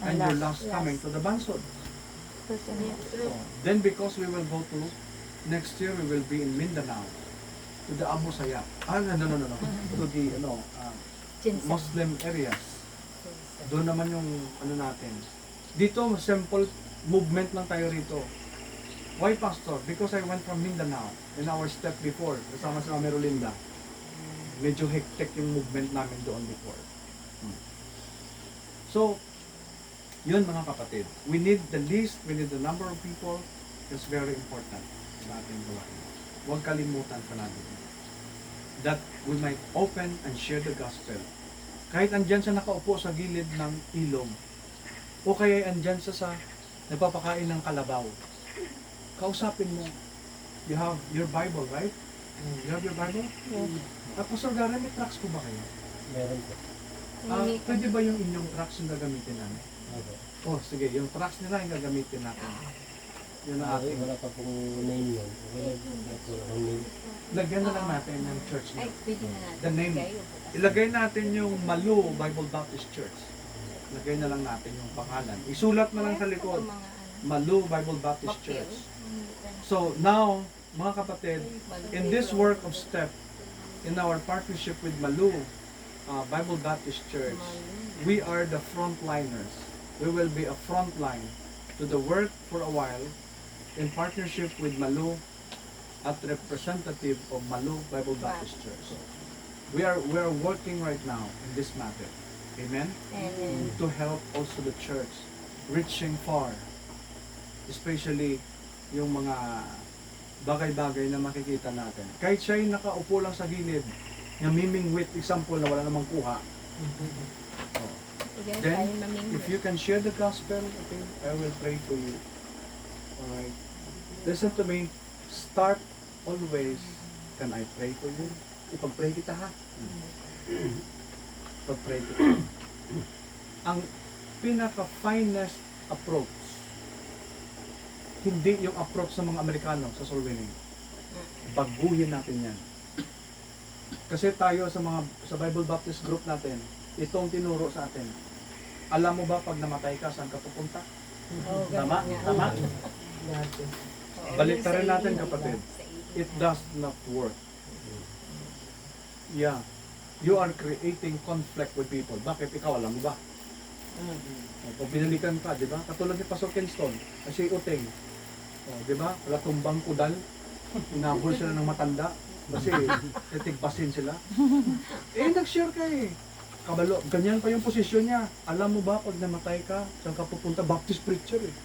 and your last coming to the Bansod. So, then because we will go to next year we will be in Mindanao to the Abu Sayyaf. No. To the Muslim areas. Doon naman yung natin. Dito simple movement lang tayo rito. Why, Pastor? Because I went from Mindanao in our step before kasama sa Merolinda. Medyo hectic yung movement namin doon before. So, yun mga kapatid. We need the list, we need the number of people. It's very important sa ating gawain. Huwag kalimutan palagi. That we might open and share the gospel. Kahit andyan siya nakaupo sa gilid ng ilog, o kaya andyan siya sa nagpapakain ng kalabaw, kausapin mo. You have your Bible, right? You have your Bible? Pastor Gary, may tracks ko ba kayo? Meron po. Pwede ba yung inyong tracks yung gagamitin namin? Okay. Oh, sige, yung tracks nila yung gagamitin natin. Yun ang ating. Wala pa pong name yun. Wala po ang name. Lagyan na lang natin yung church Ay, name. pwede na natin. The name. Ilagay natin yung Malu Bible Baptist Church. Lagay na lang natin yung pangalan. Isulat na lang sa likod. Malu Bible Baptist Church. So now, mga kapatid, in this work of step, in our partnership with Malu Bible Baptist Church, we are the frontliners. We will be a frontline to the work for a while in partnership with Malu at representative of Malu Bible Baptist Church. We are working right now in this matter. Amen? Amen. To help also the church reaching far. Especially yung mga bagay-bagay na makikita natin. Kahit siya yung nakaupo lang sa gilid, namimingwit, example na wala namang kuha. Again, Then, tayo mamingwit. if you can share the gospel, okay, I will pray for you. Alright. Listen to me. Start always, can I pray for you? Ipag-pray kita ha. Ipag-pray kita. Ang pinaka-finest approach, hindi yung approach ng mga Amerikano sa soul winning. Baguhin natin yan. Kasi tayo sa Bible Baptist group natin, itong tinuro sa atin. Alam mo ba pag namatay ka, saan ka pupunta? Oh, Tama? ganun nga. Tama? Oo, Balik yun ta sa rin natin, ilim, kapatid. diba? Sa ilim. It does not work. Yeah. You are creating conflict with people. Bakit? Ikaw, alam mo ba? Pag binalikan ka, di ba? Katulad ni Pastor Kingston, kasi Uteng. Di ba? Wala tumbang kudal. Inabol sila ng matanda. Kasi titigpasin sila. Nag-share ka eh. Kabalo, ganyan pa yung posisyon niya. Alam mo ba, pag namatay ka, saan ka pupunta? Baptist preacher eh.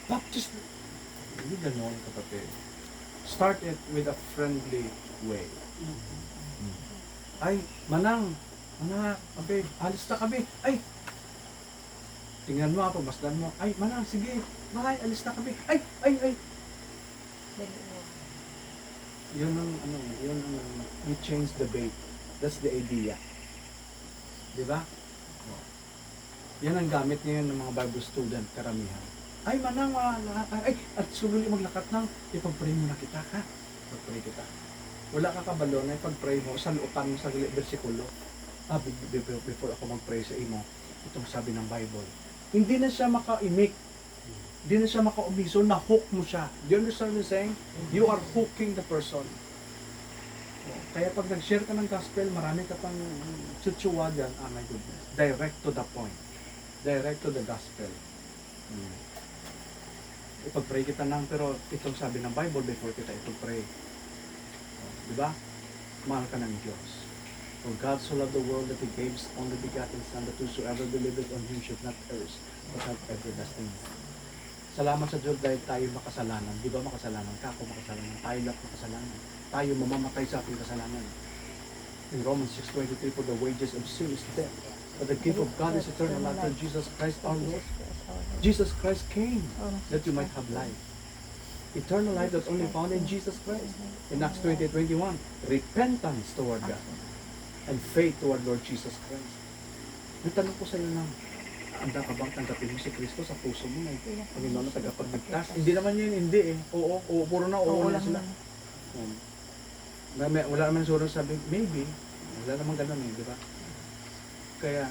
Baptist. Hindi ganon, kapatid. Start it with a friendly way. Ay, Manang, okay, alis na kami. Ay, tingnan mo ako, masdan mo. Ay, Manang, sige, bye, alis na kami. Ay. Dali mo. Yun ang, you change the bait. That's the idea. Di ba? Yan ang gamit ngayon ng mga Bible student, karamihan. Ay, Manang, ay, at sululi maglakat ng, ipag-pray mo na kita, ha? Ipag-pray kita. Wala ka kabalo na ipag-pray mo sa luutan mo sa versikulo. Before ako mag-pray sa imo, itong sabi ng Bible. Hindi na siya maka-imik. Hindi na siya maka-umiso, na-hook mo siya. Do you understand what I'm saying? You are hooking the person. Kaya pag nag-share ka ng gospel, marami ka pang tsutsuwagan. Ah, my goodness. Direct to the point. Direct to the gospel. Ipag-pray kita nang, pero itong sabi ng Bible before kita ipag-pray. Diba? Mahal ka ng Diyos. For God so loved the world that He gave His only begotten Son, that whosoever believeth on Him should not perish, but have everlasting life. Salamat sa Diyos dahil tayo makasalanan. Di ba makasalanan ka? Ako makasalanan. Tayo lahat makasalanan. Tayo mamamatay sa ating kasalanan. In Romans 6:23, for the wages of sin is death, but the gift of God is eternal life through Jesus Christ our Lord. Jesus Christ came that you might have life. Eternal life that's only found in Jesus Christ. In Acts 20:21, repentance toward God and faith toward Lord Jesus Christ. May tanong ko sa iyo na, handa ka bang tanggapin mo si Kristo sa puso mo na Panginoon na tagapagligtas? Hindi naman yun, hindi eh. Oo, puro na oo na sila. Wala naman surong sabi, maybe. Wala naman ganun eh, di ba? Kaya,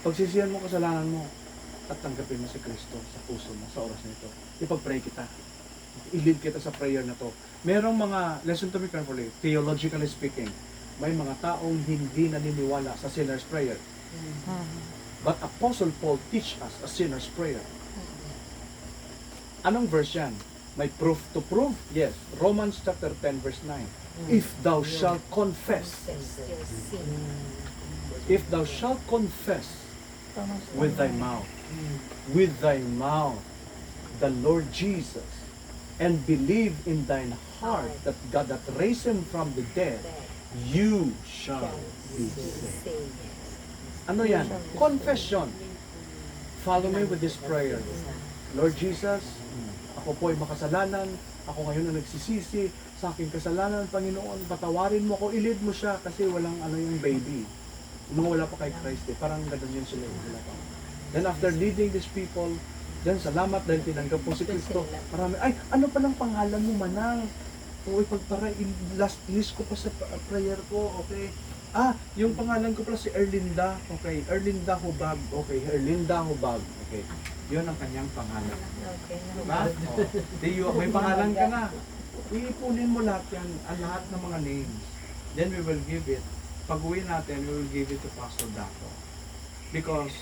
pagsisihan mo kasalanan mo, at tanggapin mo si Kristo sa puso mo sa oras nito. Ipag-pray kita. I-lead kita sa prayer na to. Merong mga, listen to me carefully, theologically speaking, may mga taong hindi naniniwala sa sinner's prayer. But Apostle Paul teach us a sinner's prayer. Anong verse yan? May proof to prove? Yes. Romans chapter 10 verse 9. If thou shalt confess, Your sin. if thou shalt confess with thy mouth, the Lord Jesus, and believe in thine heart that God hath raised him from the dead, you shall be saved. Saved. Ano yan? Confession. Follow me with this prayer. Lord Jesus, ako po ay makasalanan. Ako ngayon na nagsisisi sa aking kasalanan. Panginoon, patawarin mo ako. I-lead mo siya kasi walang yung baby. Mga wala pa kay Christ eh. Parang ganun yun sila. Wala pa. Then after leading these people, then salamat dahil tinanggap po si Kristo. Marami, ay, ano palang pangalan mo, Manang? O ipagpara, last list ko pa sa prayer ko, okay? Ah, yung pangalan ko pala si Erlinda, okay? Erlinda Hubag, okay? Erlinda Hubag, okay? Yun ang kanyang pangalan. Okay. Diba? May pangalan ka na. Iipunin mo lahat yan, ang lahat ng mga names. Then we will give it. Pag-uwi natin, we will give it to Pastor Dato. Because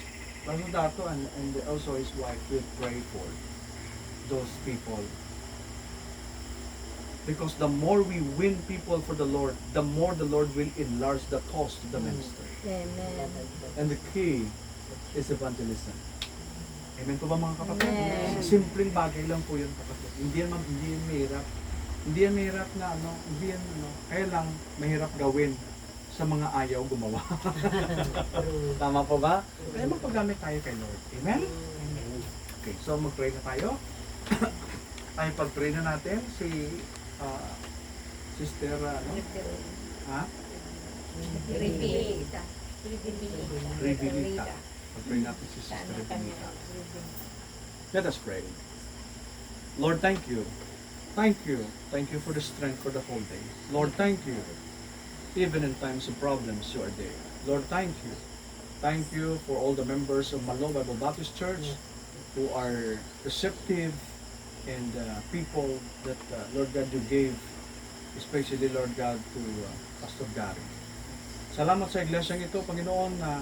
Pastor Dato and also his wife will pray for those people. Because the more we win people for the Lord, the more the Lord will enlarge the cause to the ministry. Amen. And the key is evangelism. Amen po ba mga kapatid? Amen. Simpleng bagay lang po yun kapatid. Hindi yan mahirap. Hindi yan mahirap na ano, hindi yan ano, kaya lang mahirap gawin sa mga ayaw gumawa. Tama po ba? Kaya magpagamit tayo kay Lord. Amen? Okay, so mag-pray na tayo. Tayo pag-pray na natin si Sister, ano? Ha? Revealita. Revilita. Pag-pray natin si Sister Revilita. Let us pray. Lord, thank you. Thank you. Thank you for the strength for the whole day. Lord, thank you. Even in times of problems, you are there. Lord, thank you. Thank you for all the members of Malo Bible Baptist Church who are receptive and people that, Lord God, you gave, especially, Lord God, to Pastor Gary. Salamat sa iglesyang ito, Panginoon, na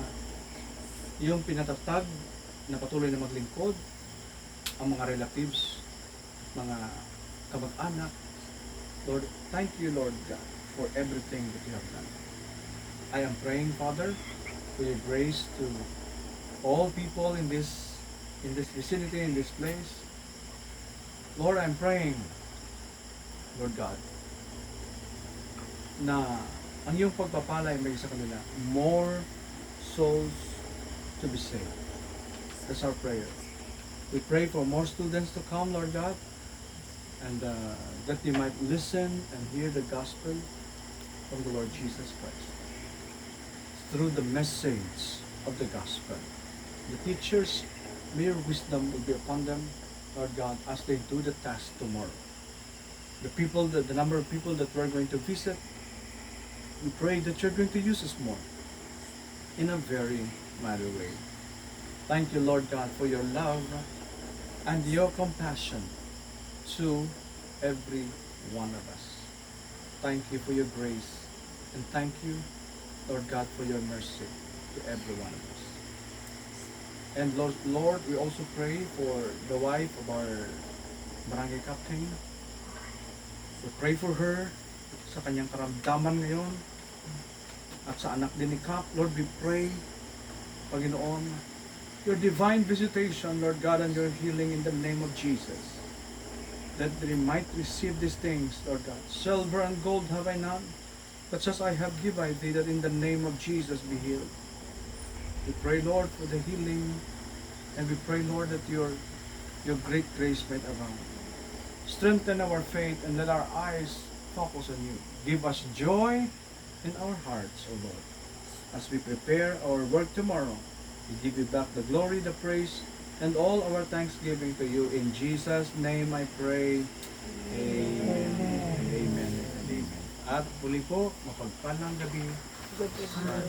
yung pinatatag na patuloy na maglingkod, ang mga relatives, mga kamag-anak. Lord, thank you, Lord God, for everything that you have done. I am praying, Father, for your grace to all people in this vicinity, in this place. Lord, I'm praying, Lord God, na ang iyong pagpapala ay may sa kanila, more souls to be saved. That's our prayer. We pray for more students to come, Lord God, and that they might listen and hear the gospel from the Lord Jesus Christ through the message of the gospel. The teachers, may your wisdom will be upon them, Lord God, as they do the task tomorrow. The number of people that we're going to visit, we pray that you're going to use us more in a very mighty way. Thank you, Lord God, for your love and your compassion to every one of us. Thank you for your grace, and thank you, Lord God, for your mercy to every one of us. And Lord, we also pray for the wife of our barangay captain. We pray for her sa kanyang karamdaman ngayon at sa anak din ni Cap. Lord, we pray, Panginoon, your divine visitation, Lord God, and your healing in the name of Jesus. That they might receive these things, Lord God. Silver and gold have I none, but such I have give I thee, that in the name of Jesus be healed. We pray, Lord, for the healing, and we pray, Lord, that your great grace might abound. Strengthen our faith and let our eyes focus on you. Give us joy in our hearts, O Lord. As we prepare our work tomorrow, we give you back the glory, the praise, and all our thanksgiving to you. In Jesus' name I pray. Amen. Amen. Amen. At muli po, mapagpalang gabi. Good evening.